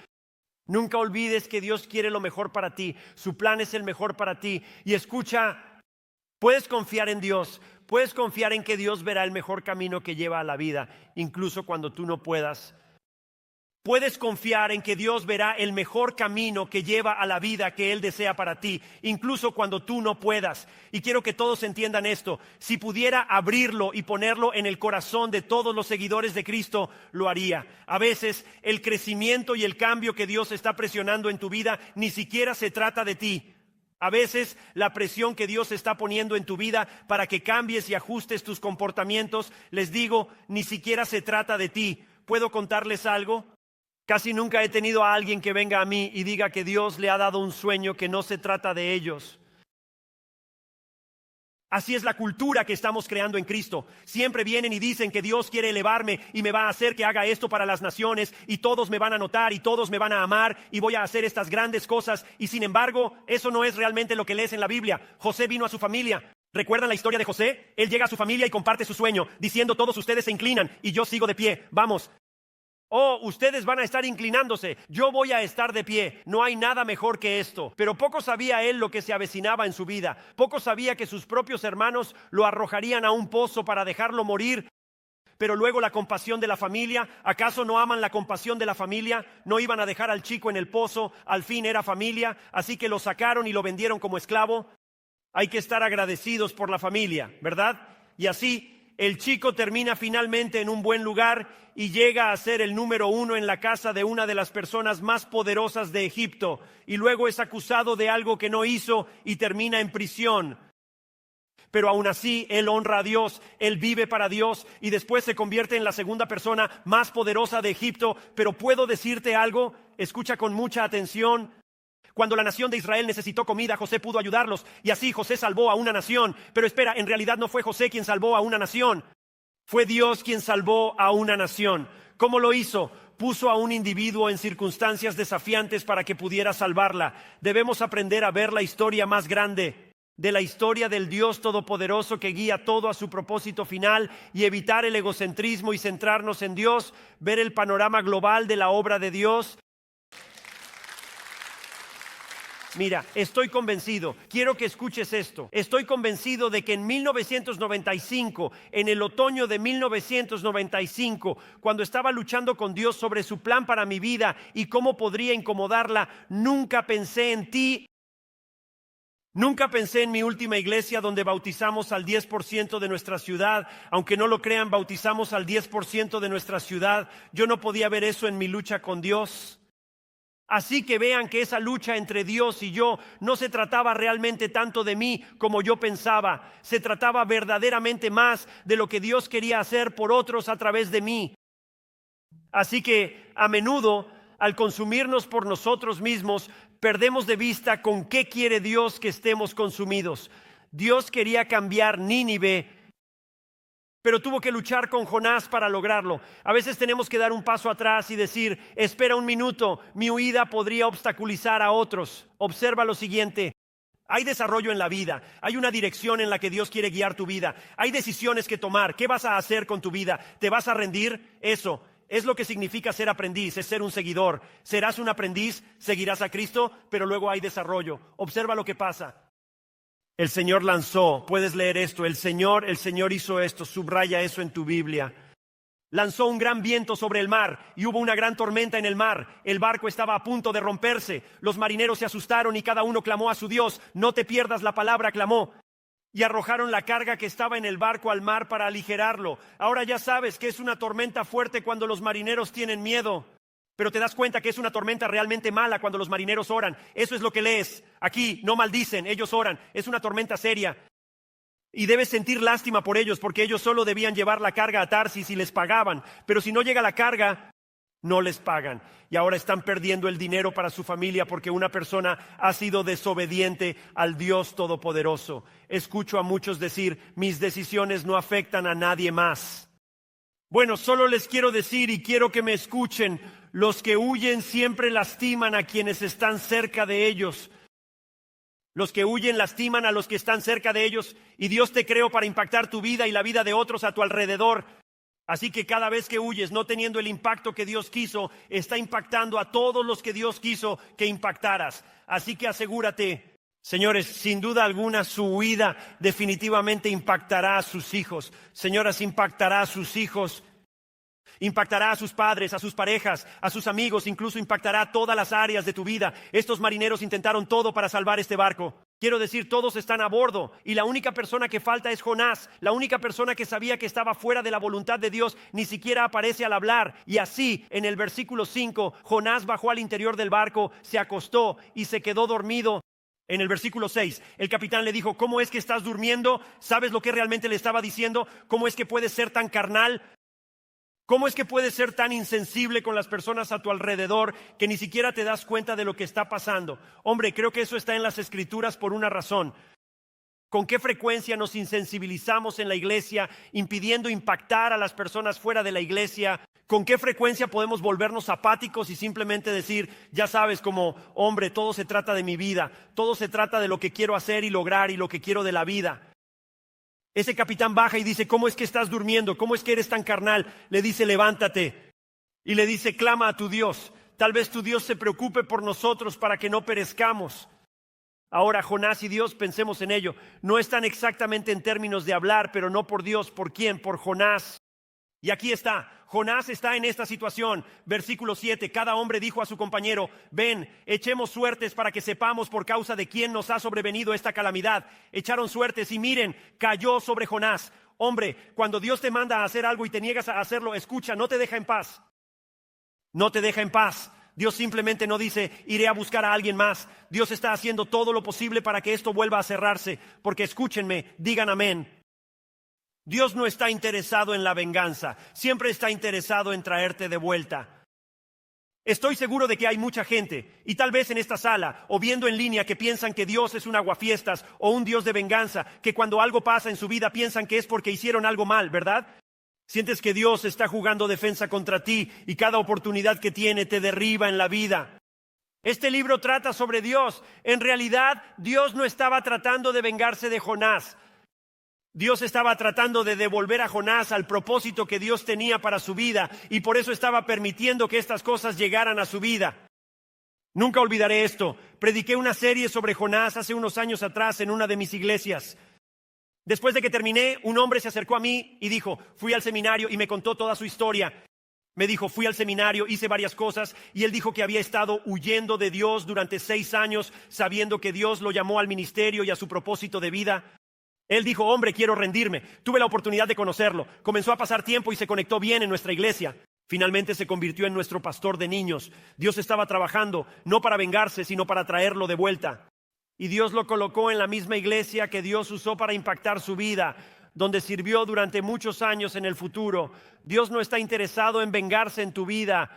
Nunca olvides que Dios quiere lo mejor para ti. Su plan es el mejor para ti. Y escucha, puedes confiar en Dios. Puedes confiar en que Dios verá el mejor camino que lleva a la vida, incluso cuando tú no puedas. Puedes confiar en que Dios verá el mejor camino que lleva a la vida que Él desea para ti, incluso cuando tú no puedas. Y quiero que todos entiendan esto. Si pudiera abrirlo y ponerlo en el corazón de todos los seguidores de Cristo, lo haría. A veces el crecimiento y el cambio que Dios está presionando en tu vida ni siquiera se trata de ti. A veces la presión que Dios está poniendo en tu vida para que cambies y ajustes tus comportamientos, les digo, ni siquiera se trata de ti. ¿Puedo contarles algo? Casi nunca he tenido a alguien que venga a mí y diga que Dios le ha dado un sueño que no se trata de ellos. Así es la cultura que estamos creando en Cristo. Siempre vienen y dicen que Dios quiere elevarme y me va a hacer que haga esto para las naciones y todos me van a notar y todos me van a amar y voy a hacer estas grandes cosas. Y sin embargo, eso no es realmente lo que lees en la Biblia. José vino a su familia. ¿Recuerdan la historia de José? Él llega a su familia y comparte su sueño, diciendo todos ustedes se inclinan y yo sigo de pie. Vamos. Oh, ustedes van a estar inclinándose, yo voy a estar de pie. No hay nada mejor que esto. Pero poco sabía él lo que se avecinaba en su vida. Poco sabía que sus propios hermanos lo arrojarían a un pozo para dejarlo morir. Pero luego la compasión de la familia, ¿acaso no aman la compasión de la familia? No iban a dejar al chico en el pozo, al fin era familia, así que lo sacaron y lo vendieron como esclavo. Hay que estar agradecidos por la familia, ¿verdad? Y así el chico termina finalmente en un buen lugar y llega a ser el número 1 en la casa de una de las personas más poderosas de Egipto. Y luego es acusado de algo que no hizo y termina en prisión. Pero aún así, él honra a Dios, él vive para Dios y después se convierte en la segunda persona más poderosa de Egipto. Pero puedo decirte algo, escucha con mucha atención. Cuando la nación de Israel necesitó comida, José pudo ayudarlos y así José salvó a una nación. Pero espera, en realidad no fue José quien salvó a una nación. Fue Dios quien salvó a una nación. ¿Cómo lo hizo? Puso a un individuo en circunstancias desafiantes para que pudiera salvarla. Debemos aprender a ver la historia más grande de la historia del Dios Todopoderoso que guía todo a su propósito final y evitar el egocentrismo y centrarnos en Dios, ver el panorama global de la obra de Dios. Mira, estoy convencido, quiero que escuches esto, estoy convencido de que en 1995, en el otoño de 1995, cuando estaba luchando con Dios sobre su plan para mi vida y cómo podría incomodarla, nunca pensé en ti. Nunca pensé en mi última iglesia donde bautizamos al 10% de nuestra ciudad. Aunque no lo crean, bautizamos al 10% de nuestra ciudad. Yo no podía ver eso en mi lucha con Dios. Así que vean que esa lucha entre Dios y yo no se trataba realmente tanto de mí como yo pensaba. Se trataba verdaderamente más de lo que Dios quería hacer por otros a través de mí. Así que a menudo, al consumirnos por nosotros mismos, perdemos de vista con qué quiere Dios que estemos consumidos. Dios quería cambiar Nínive, pero tuvo que luchar con Jonás para lograrlo. A veces tenemos que dar un paso atrás y decir, espera un minuto, mi huida podría obstaculizar a otros. Observa lo siguiente, hay desarrollo en la vida, hay una dirección en la que Dios quiere guiar tu vida, hay decisiones que tomar. ¿Qué vas a hacer con tu vida? ¿Te vas a rendir? Eso es lo que significa ser aprendiz, es ser un seguidor. Serás un aprendiz, seguirás a Cristo, pero luego hay desarrollo. Observa lo que pasa. El Señor lanzó, puedes leer esto, el Señor hizo esto, subraya eso en tu Biblia. Lanzó un gran viento sobre el mar y hubo una gran tormenta en el mar. El barco estaba a punto de romperse. Los marineros se asustaron y cada uno clamó a su Dios. No te pierdas la palabra, clamó. Y arrojaron la carga que estaba en el barco al mar para aligerarlo. Ahora ya sabes que es una tormenta fuerte cuando los marineros tienen miedo. Pero te das cuenta que es una tormenta realmente mala cuando los marineros oran. Eso es lo que lees. Aquí no maldicen, ellos oran. Es una tormenta seria. Y debes sentir lástima por ellos porque ellos solo debían llevar la carga a Tarsis y les pagaban. Pero si no llega la carga, no les pagan. Y ahora están perdiendo el dinero para su familia porque una persona ha sido desobediente al Dios Todopoderoso. Escucho a muchos decir, mis decisiones no afectan a nadie más. Bueno, solo les quiero decir y quiero que me escuchen, los que huyen siempre lastiman a quienes están cerca de ellos. Los que huyen lastiman a los que están cerca de ellos y Dios te creó para impactar tu vida y la vida de otros a tu alrededor. Así que cada vez que huyes no teniendo el impacto que Dios quiso, está impactando a todos los que Dios quiso que impactaras. Así que asegúrate, señores, sin duda alguna su huida definitivamente impactará a sus hijos. Señoras, impactará a sus hijos. Impactará a sus padres, a sus parejas, a sus amigos, incluso impactará todas las áreas de tu vida. Estos marineros intentaron todo para salvar este barco. Quiero decir, todos están a bordo y la única persona que falta es Jonás. La única persona que sabía que estaba fuera de la voluntad de Dios ni siquiera aparece al hablar. Y así, en el versículo 5, Jonás bajó al interior del barco, se acostó y se quedó dormido. En el versículo 6, el capitán le dijo, ¿cómo es que estás durmiendo? ¿Sabes lo que realmente le estaba diciendo? ¿Cómo es que puedes ser tan carnal? ¿Cómo es que puedes ser tan insensible con las personas a tu alrededor que ni siquiera te das cuenta de lo que está pasando? Hombre, creo que eso está en las Escrituras por una razón. ¿Con qué frecuencia nos insensibilizamos en la iglesia, impidiendo impactar a las personas fuera de la iglesia? ¿Con qué frecuencia podemos volvernos apáticos y simplemente decir, ya sabes, como hombre, todo se trata de mi vida, todo se trata de lo que quiero hacer y lograr y lo que quiero de la vida? Ese capitán baja y dice, ¿cómo es que estás durmiendo? ¿Cómo es que eres tan carnal? Le dice, levántate. Y le dice, clama a tu Dios. Tal vez tu Dios se preocupe por nosotros para que no perezcamos. Ahora, Jonás y Dios, pensemos en ello. No están exactamente en términos de hablar, pero no por Dios. ¿Por quién? Por Jonás. Y aquí está. Jonás está en esta situación. Versículo 7. Cada hombre dijo a su compañero, ven, echemos suertes para que sepamos por causa de quién nos ha sobrevenido esta calamidad. Echaron suertes y miren, cayó sobre Jonás. Hombre, cuando Dios te manda a hacer algo y te niegas a hacerlo, escucha, no te deja en paz. No te deja en paz. Dios simplemente no dice, iré a buscar a alguien más. Dios está haciendo todo lo posible para que esto vuelva a cerrarse. Porque escúchenme, digan amén. Dios no está interesado en la venganza, siempre está interesado en traerte de vuelta. Estoy seguro de que hay mucha gente, y tal vez en esta sala, o viendo en línea, que piensan que Dios es un aguafiestas o un Dios de venganza, que cuando algo pasa en su vida piensan que es porque hicieron algo mal, ¿verdad? Sientes que Dios está jugando defensa contra ti y cada oportunidad que tiene te derriba en la vida. Este libro trata sobre Dios. En realidad, Dios no estaba tratando de vengarse de Jonás. Dios estaba tratando de devolver a Jonás al propósito que Dios tenía para su vida y por eso estaba permitiendo que estas cosas llegaran a su vida. Nunca olvidaré esto. Prediqué una serie sobre Jonás hace unos años atrás en una de mis iglesias. Después de que terminé, un hombre se acercó a mí y dijo, fui al seminario y me contó toda su historia. Me dijo, fui al seminario, hice varias cosas y él dijo que había estado huyendo de Dios durante 6 años, sabiendo que Dios lo llamó al ministerio y a su propósito de vida. Él dijo, hombre, quiero rendirme. Tuve la oportunidad de conocerlo. Comenzó a pasar tiempo y se conectó bien en nuestra iglesia. Finalmente se convirtió en nuestro pastor de niños. Dios estaba trabajando, no para vengarse, sino para traerlo de vuelta. Y Dios lo colocó en la misma iglesia que Dios usó para impactar su vida, donde sirvió durante muchos años en el futuro. Dios no está interesado en vengarse en tu vida.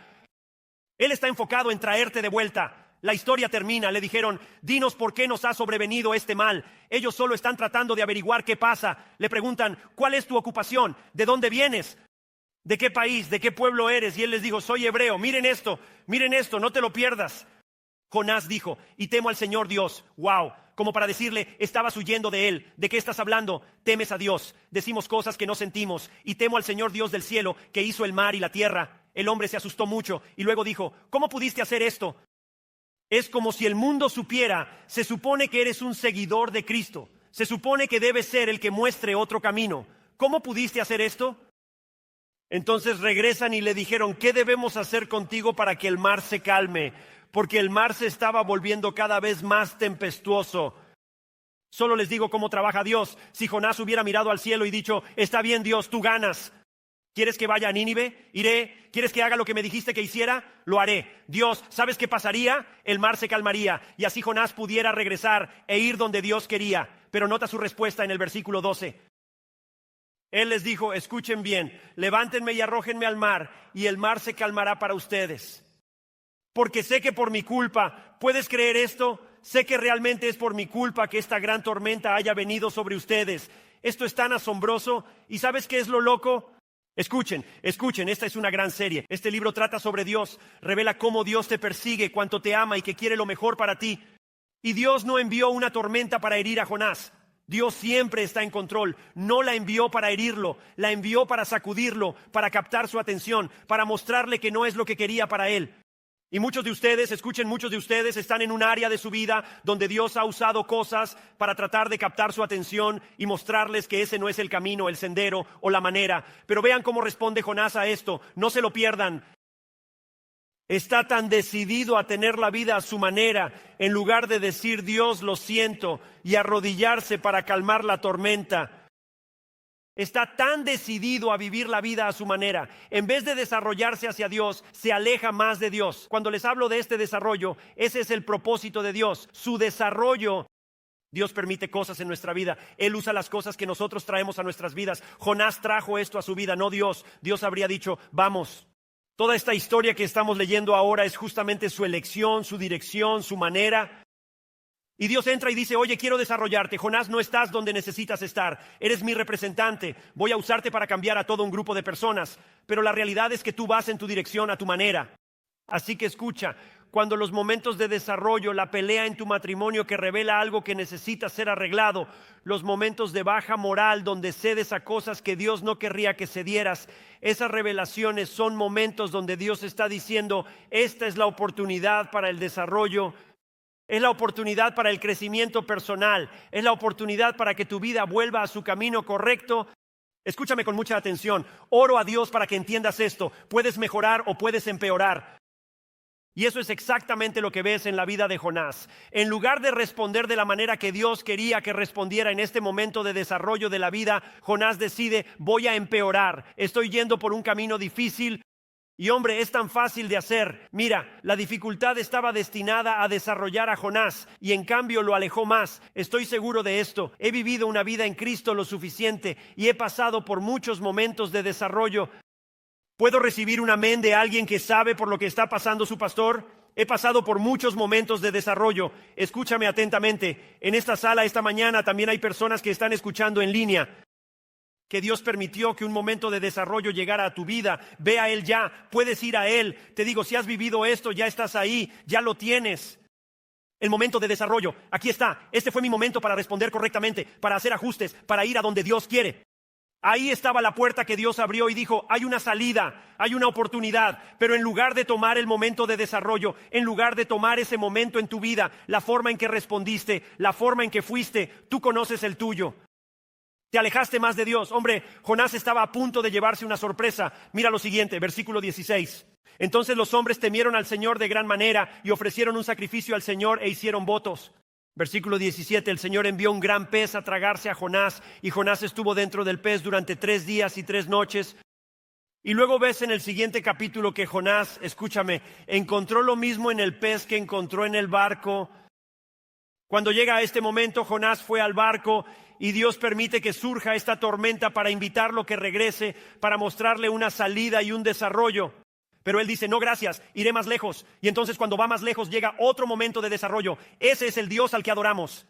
Él está enfocado en traerte de vuelta. La historia termina, le dijeron, dinos por qué nos ha sobrevenido este mal. Ellos solo están tratando de averiguar qué pasa. Le preguntan, ¿cuál es tu ocupación? ¿De dónde vienes? ¿De qué país? ¿De qué pueblo eres? Y él les dijo, soy hebreo, miren esto, no te lo pierdas. Jonás dijo, y temo al Señor Dios. Wow, como para decirle, estabas huyendo de Él. ¿De qué estás hablando? Temes a Dios. Decimos cosas que no sentimos. Y temo al Señor Dios del cielo, que hizo el mar y la tierra. El hombre se asustó mucho y luego dijo, ¿cómo pudiste hacer esto? Es como si el mundo supiera, se supone que eres un seguidor de Cristo. Se supone que debe ser el que muestre otro camino. ¿Cómo pudiste hacer esto? Entonces regresan y le dijeron, ¿qué debemos hacer contigo para que el mar se calme? Porque el mar se estaba volviendo cada vez más tempestuoso. Solo les digo cómo trabaja Dios. Si Jonás hubiera mirado al cielo y dicho, está bien Dios, tú ganas. ¿Quieres que vaya a Nínive? Iré. ¿Quieres que haga lo que me dijiste que hiciera? Lo haré. Dios, ¿sabes qué pasaría? El mar se calmaría y así Jonás pudiera regresar e ir donde Dios quería. Pero nota su respuesta en el versículo 12. Él les dijo, escuchen bien, levántenme y arrójenme al mar y el mar se calmará para ustedes. Porque sé que por mi culpa, ¿puedes creer esto? Sé que realmente es por mi culpa que esta gran tormenta haya venido sobre ustedes. Esto es tan asombroso. ¿Y sabes qué es lo loco? Escuchen, esta es una gran serie. Este libro trata sobre Dios, revela cómo Dios te persigue, cuánto te ama y que quiere lo mejor para ti. Y Dios no envió una tormenta para herir a Jonás. Dios siempre está en control. No la envió para herirlo, la envió para sacudirlo, para captar su atención, para mostrarle que no es lo que quería para él. Y muchos de ustedes están en un área de su vida donde Dios ha usado cosas para tratar de captar su atención y mostrarles que ese no es el camino, el sendero o la manera. Pero vean cómo responde Jonás a esto. No se lo pierdan. Está tan decidido a tener la vida a su manera, en lugar de decir Dios lo siento y arrodillarse para calmar la tormenta. Está tan decidido a vivir la vida a su manera. En vez de desarrollarse hacia Dios, se aleja más de Dios. Cuando les hablo de este desarrollo, ese es el propósito de Dios. Su desarrollo. Dios permite cosas en nuestra vida. Él usa las cosas que nosotros traemos a nuestras vidas. Jonás trajo esto a su vida, no Dios. Dios habría dicho, vamos. Toda esta historia que estamos leyendo ahora es justamente su elección, su dirección, su manera. Y Dios entra y dice, oye, quiero desarrollarte. Jonás, no estás donde necesitas estar. Eres mi representante. Voy a usarte para cambiar a todo un grupo de personas. Pero la realidad es que tú vas en tu dirección, a tu manera. Así que escucha, cuando los momentos de desarrollo, la pelea en tu matrimonio que revela algo que necesita ser arreglado, los momentos de baja moral donde cedes a cosas que Dios no querría que cedieras, esas revelaciones son momentos donde Dios está diciendo, esta es la oportunidad para el desarrollo. Es la oportunidad para el crecimiento personal. Es la oportunidad para que tu vida vuelva a su camino correcto. Escúchame con mucha atención. Oro a Dios para que entiendas esto. Puedes mejorar o puedes empeorar. Y eso es exactamente lo que ves en la vida de Jonás. En lugar de responder de la manera que Dios quería que respondiera en este momento de desarrollo de la vida, Jonás decide, voy a empeorar. Estoy yendo por un camino difícil. Y hombre, es tan fácil de hacer. Mira, la dificultad estaba destinada a desarrollar a Jonás y en cambio lo alejó más. Estoy seguro de esto. He vivido una vida en Cristo lo suficiente y he pasado por muchos momentos de desarrollo. ¿Puedo recibir un amén de alguien que sabe por lo que está pasando su pastor? He pasado por muchos momentos de desarrollo. Escúchame atentamente. En esta sala esta mañana también hay personas que están escuchando en línea. Que Dios permitió que un momento de desarrollo llegara a tu vida. Ve a Él ya, puedes ir a Él. Te digo, si has vivido esto, ya estás ahí, ya lo tienes. El momento de desarrollo, aquí está. Este fue mi momento para responder correctamente, para hacer ajustes, para ir a donde Dios quiere. Ahí estaba la puerta que Dios abrió y dijo, hay una salida, hay una oportunidad. Pero en lugar de tomar el momento de desarrollo, en lugar de tomar ese momento en tu vida, la forma en que respondiste, la forma en que fuiste, tú conoces el tuyo. Te alejaste más de Dios. Hombre, Jonás estaba a punto de llevarse una sorpresa. Mira lo siguiente, versículo 16. Entonces los hombres temieron al Señor de gran manera y ofrecieron un sacrificio al Señor e hicieron votos. Versículo 17, el Señor envió un gran pez a tragarse a Jonás y Jonás estuvo dentro del pez durante 3 días y 3 noches. Y luego ves en el siguiente capítulo que Jonás, escúchame, encontró lo mismo en el pez que encontró en el barco. Cuando llega a este momento, Jonás fue al barco y Dios permite que surja esta tormenta para invitarlo que regrese, para mostrarle una salida y un desarrollo. Pero él dice, no gracias, iré más lejos. Y entonces cuando va más lejos llega otro momento de desarrollo. Ese es el Dios al que adoramos.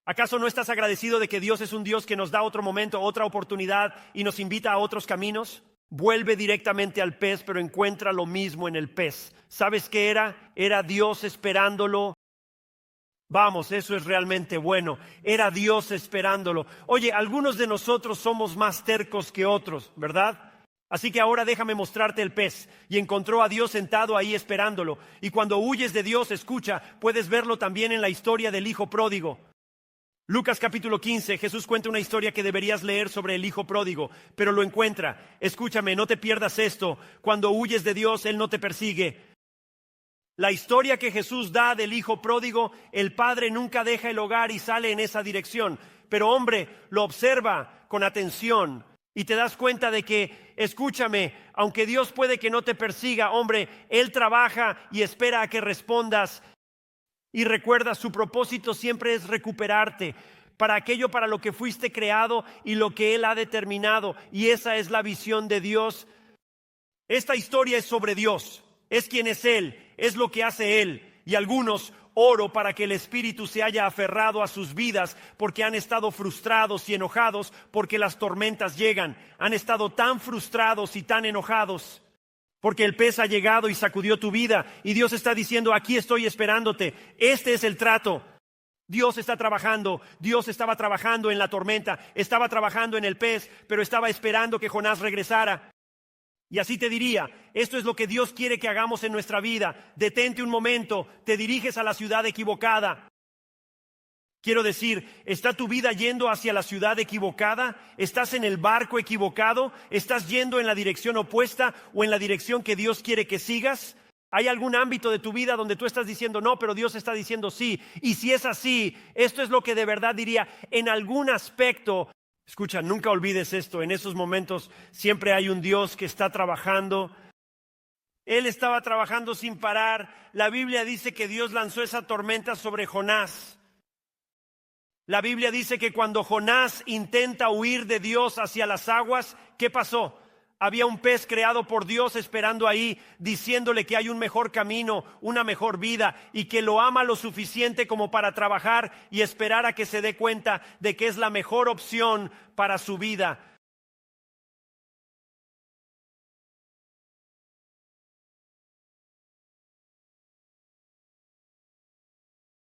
¿Acaso no estás agradecido de que Dios es un Dios que nos da otro momento, otra oportunidad y nos invita a otros caminos? Vuelve directamente al pez, pero encuentra lo mismo en el pez. ¿Sabes qué era? Era Dios esperándolo. Vamos, eso es realmente bueno. Era Dios esperándolo. Oye, algunos de nosotros somos más tercos que otros, ¿verdad? Así que ahora déjame mostrarte el pez. Y encontró a Dios sentado ahí esperándolo. Y cuando huyes de Dios, escucha, puedes verlo también en la historia del hijo pródigo. Lucas capítulo 15, Jesús cuenta una historia que deberías leer sobre el hijo pródigo, pero lo encuentra. Escúchame, no te pierdas esto. Cuando huyes de Dios, Él no te persigue. La historia que Jesús da del hijo pródigo, el padre nunca deja el hogar y sale en esa dirección. Pero hombre, lo observa con atención y te das cuenta de que, escúchame, aunque Dios puede que no te persiga, hombre, Él trabaja y espera a que respondas. Y recuerda, su propósito siempre es recuperarte para aquello para lo que fuiste creado y lo que Él ha determinado. Y esa es la visión de Dios. Esta historia es sobre Dios, es quien es Él, es lo que hace Él. Y algunos oro para que el Espíritu se haya aferrado a sus vidas porque han estado frustrados y enojados porque las tormentas llegan. Han estado tan frustrados y tan enojados porque el pez ha llegado y sacudió tu vida. Y Dios está diciendo, aquí estoy esperándote. Este es el trato. Dios está trabajando. Dios estaba trabajando en la tormenta. Estaba trabajando en el pez, pero estaba esperando que Jonás regresara. Y así te diría, esto es lo que Dios quiere que hagamos en nuestra vida. Detente un momento, te diriges a la ciudad equivocada. Quiero decir, ¿está tu vida yendo hacia la ciudad equivocada? ¿Estás en el barco equivocado? ¿Estás yendo en la dirección opuesta o en la dirección que Dios quiere que sigas? ¿Hay algún ámbito de tu vida donde tú estás diciendo no, pero Dios está diciendo sí? Y si es así, esto es lo que de verdad diría, en algún aspecto. Escucha, nunca olvides esto, en esos momentos siempre hay un Dios que está trabajando. Él estaba trabajando sin parar. La Biblia dice que Dios lanzó esa tormenta sobre Jonás. La Biblia dice que cuando Jonás intenta huir de Dios hacia las aguas, ¿qué pasó? Había un pez creado por Dios esperando ahí, diciéndole que hay un mejor camino, una mejor vida y que lo ama lo suficiente como para trabajar y esperar a que se dé cuenta de que es la mejor opción para su vida.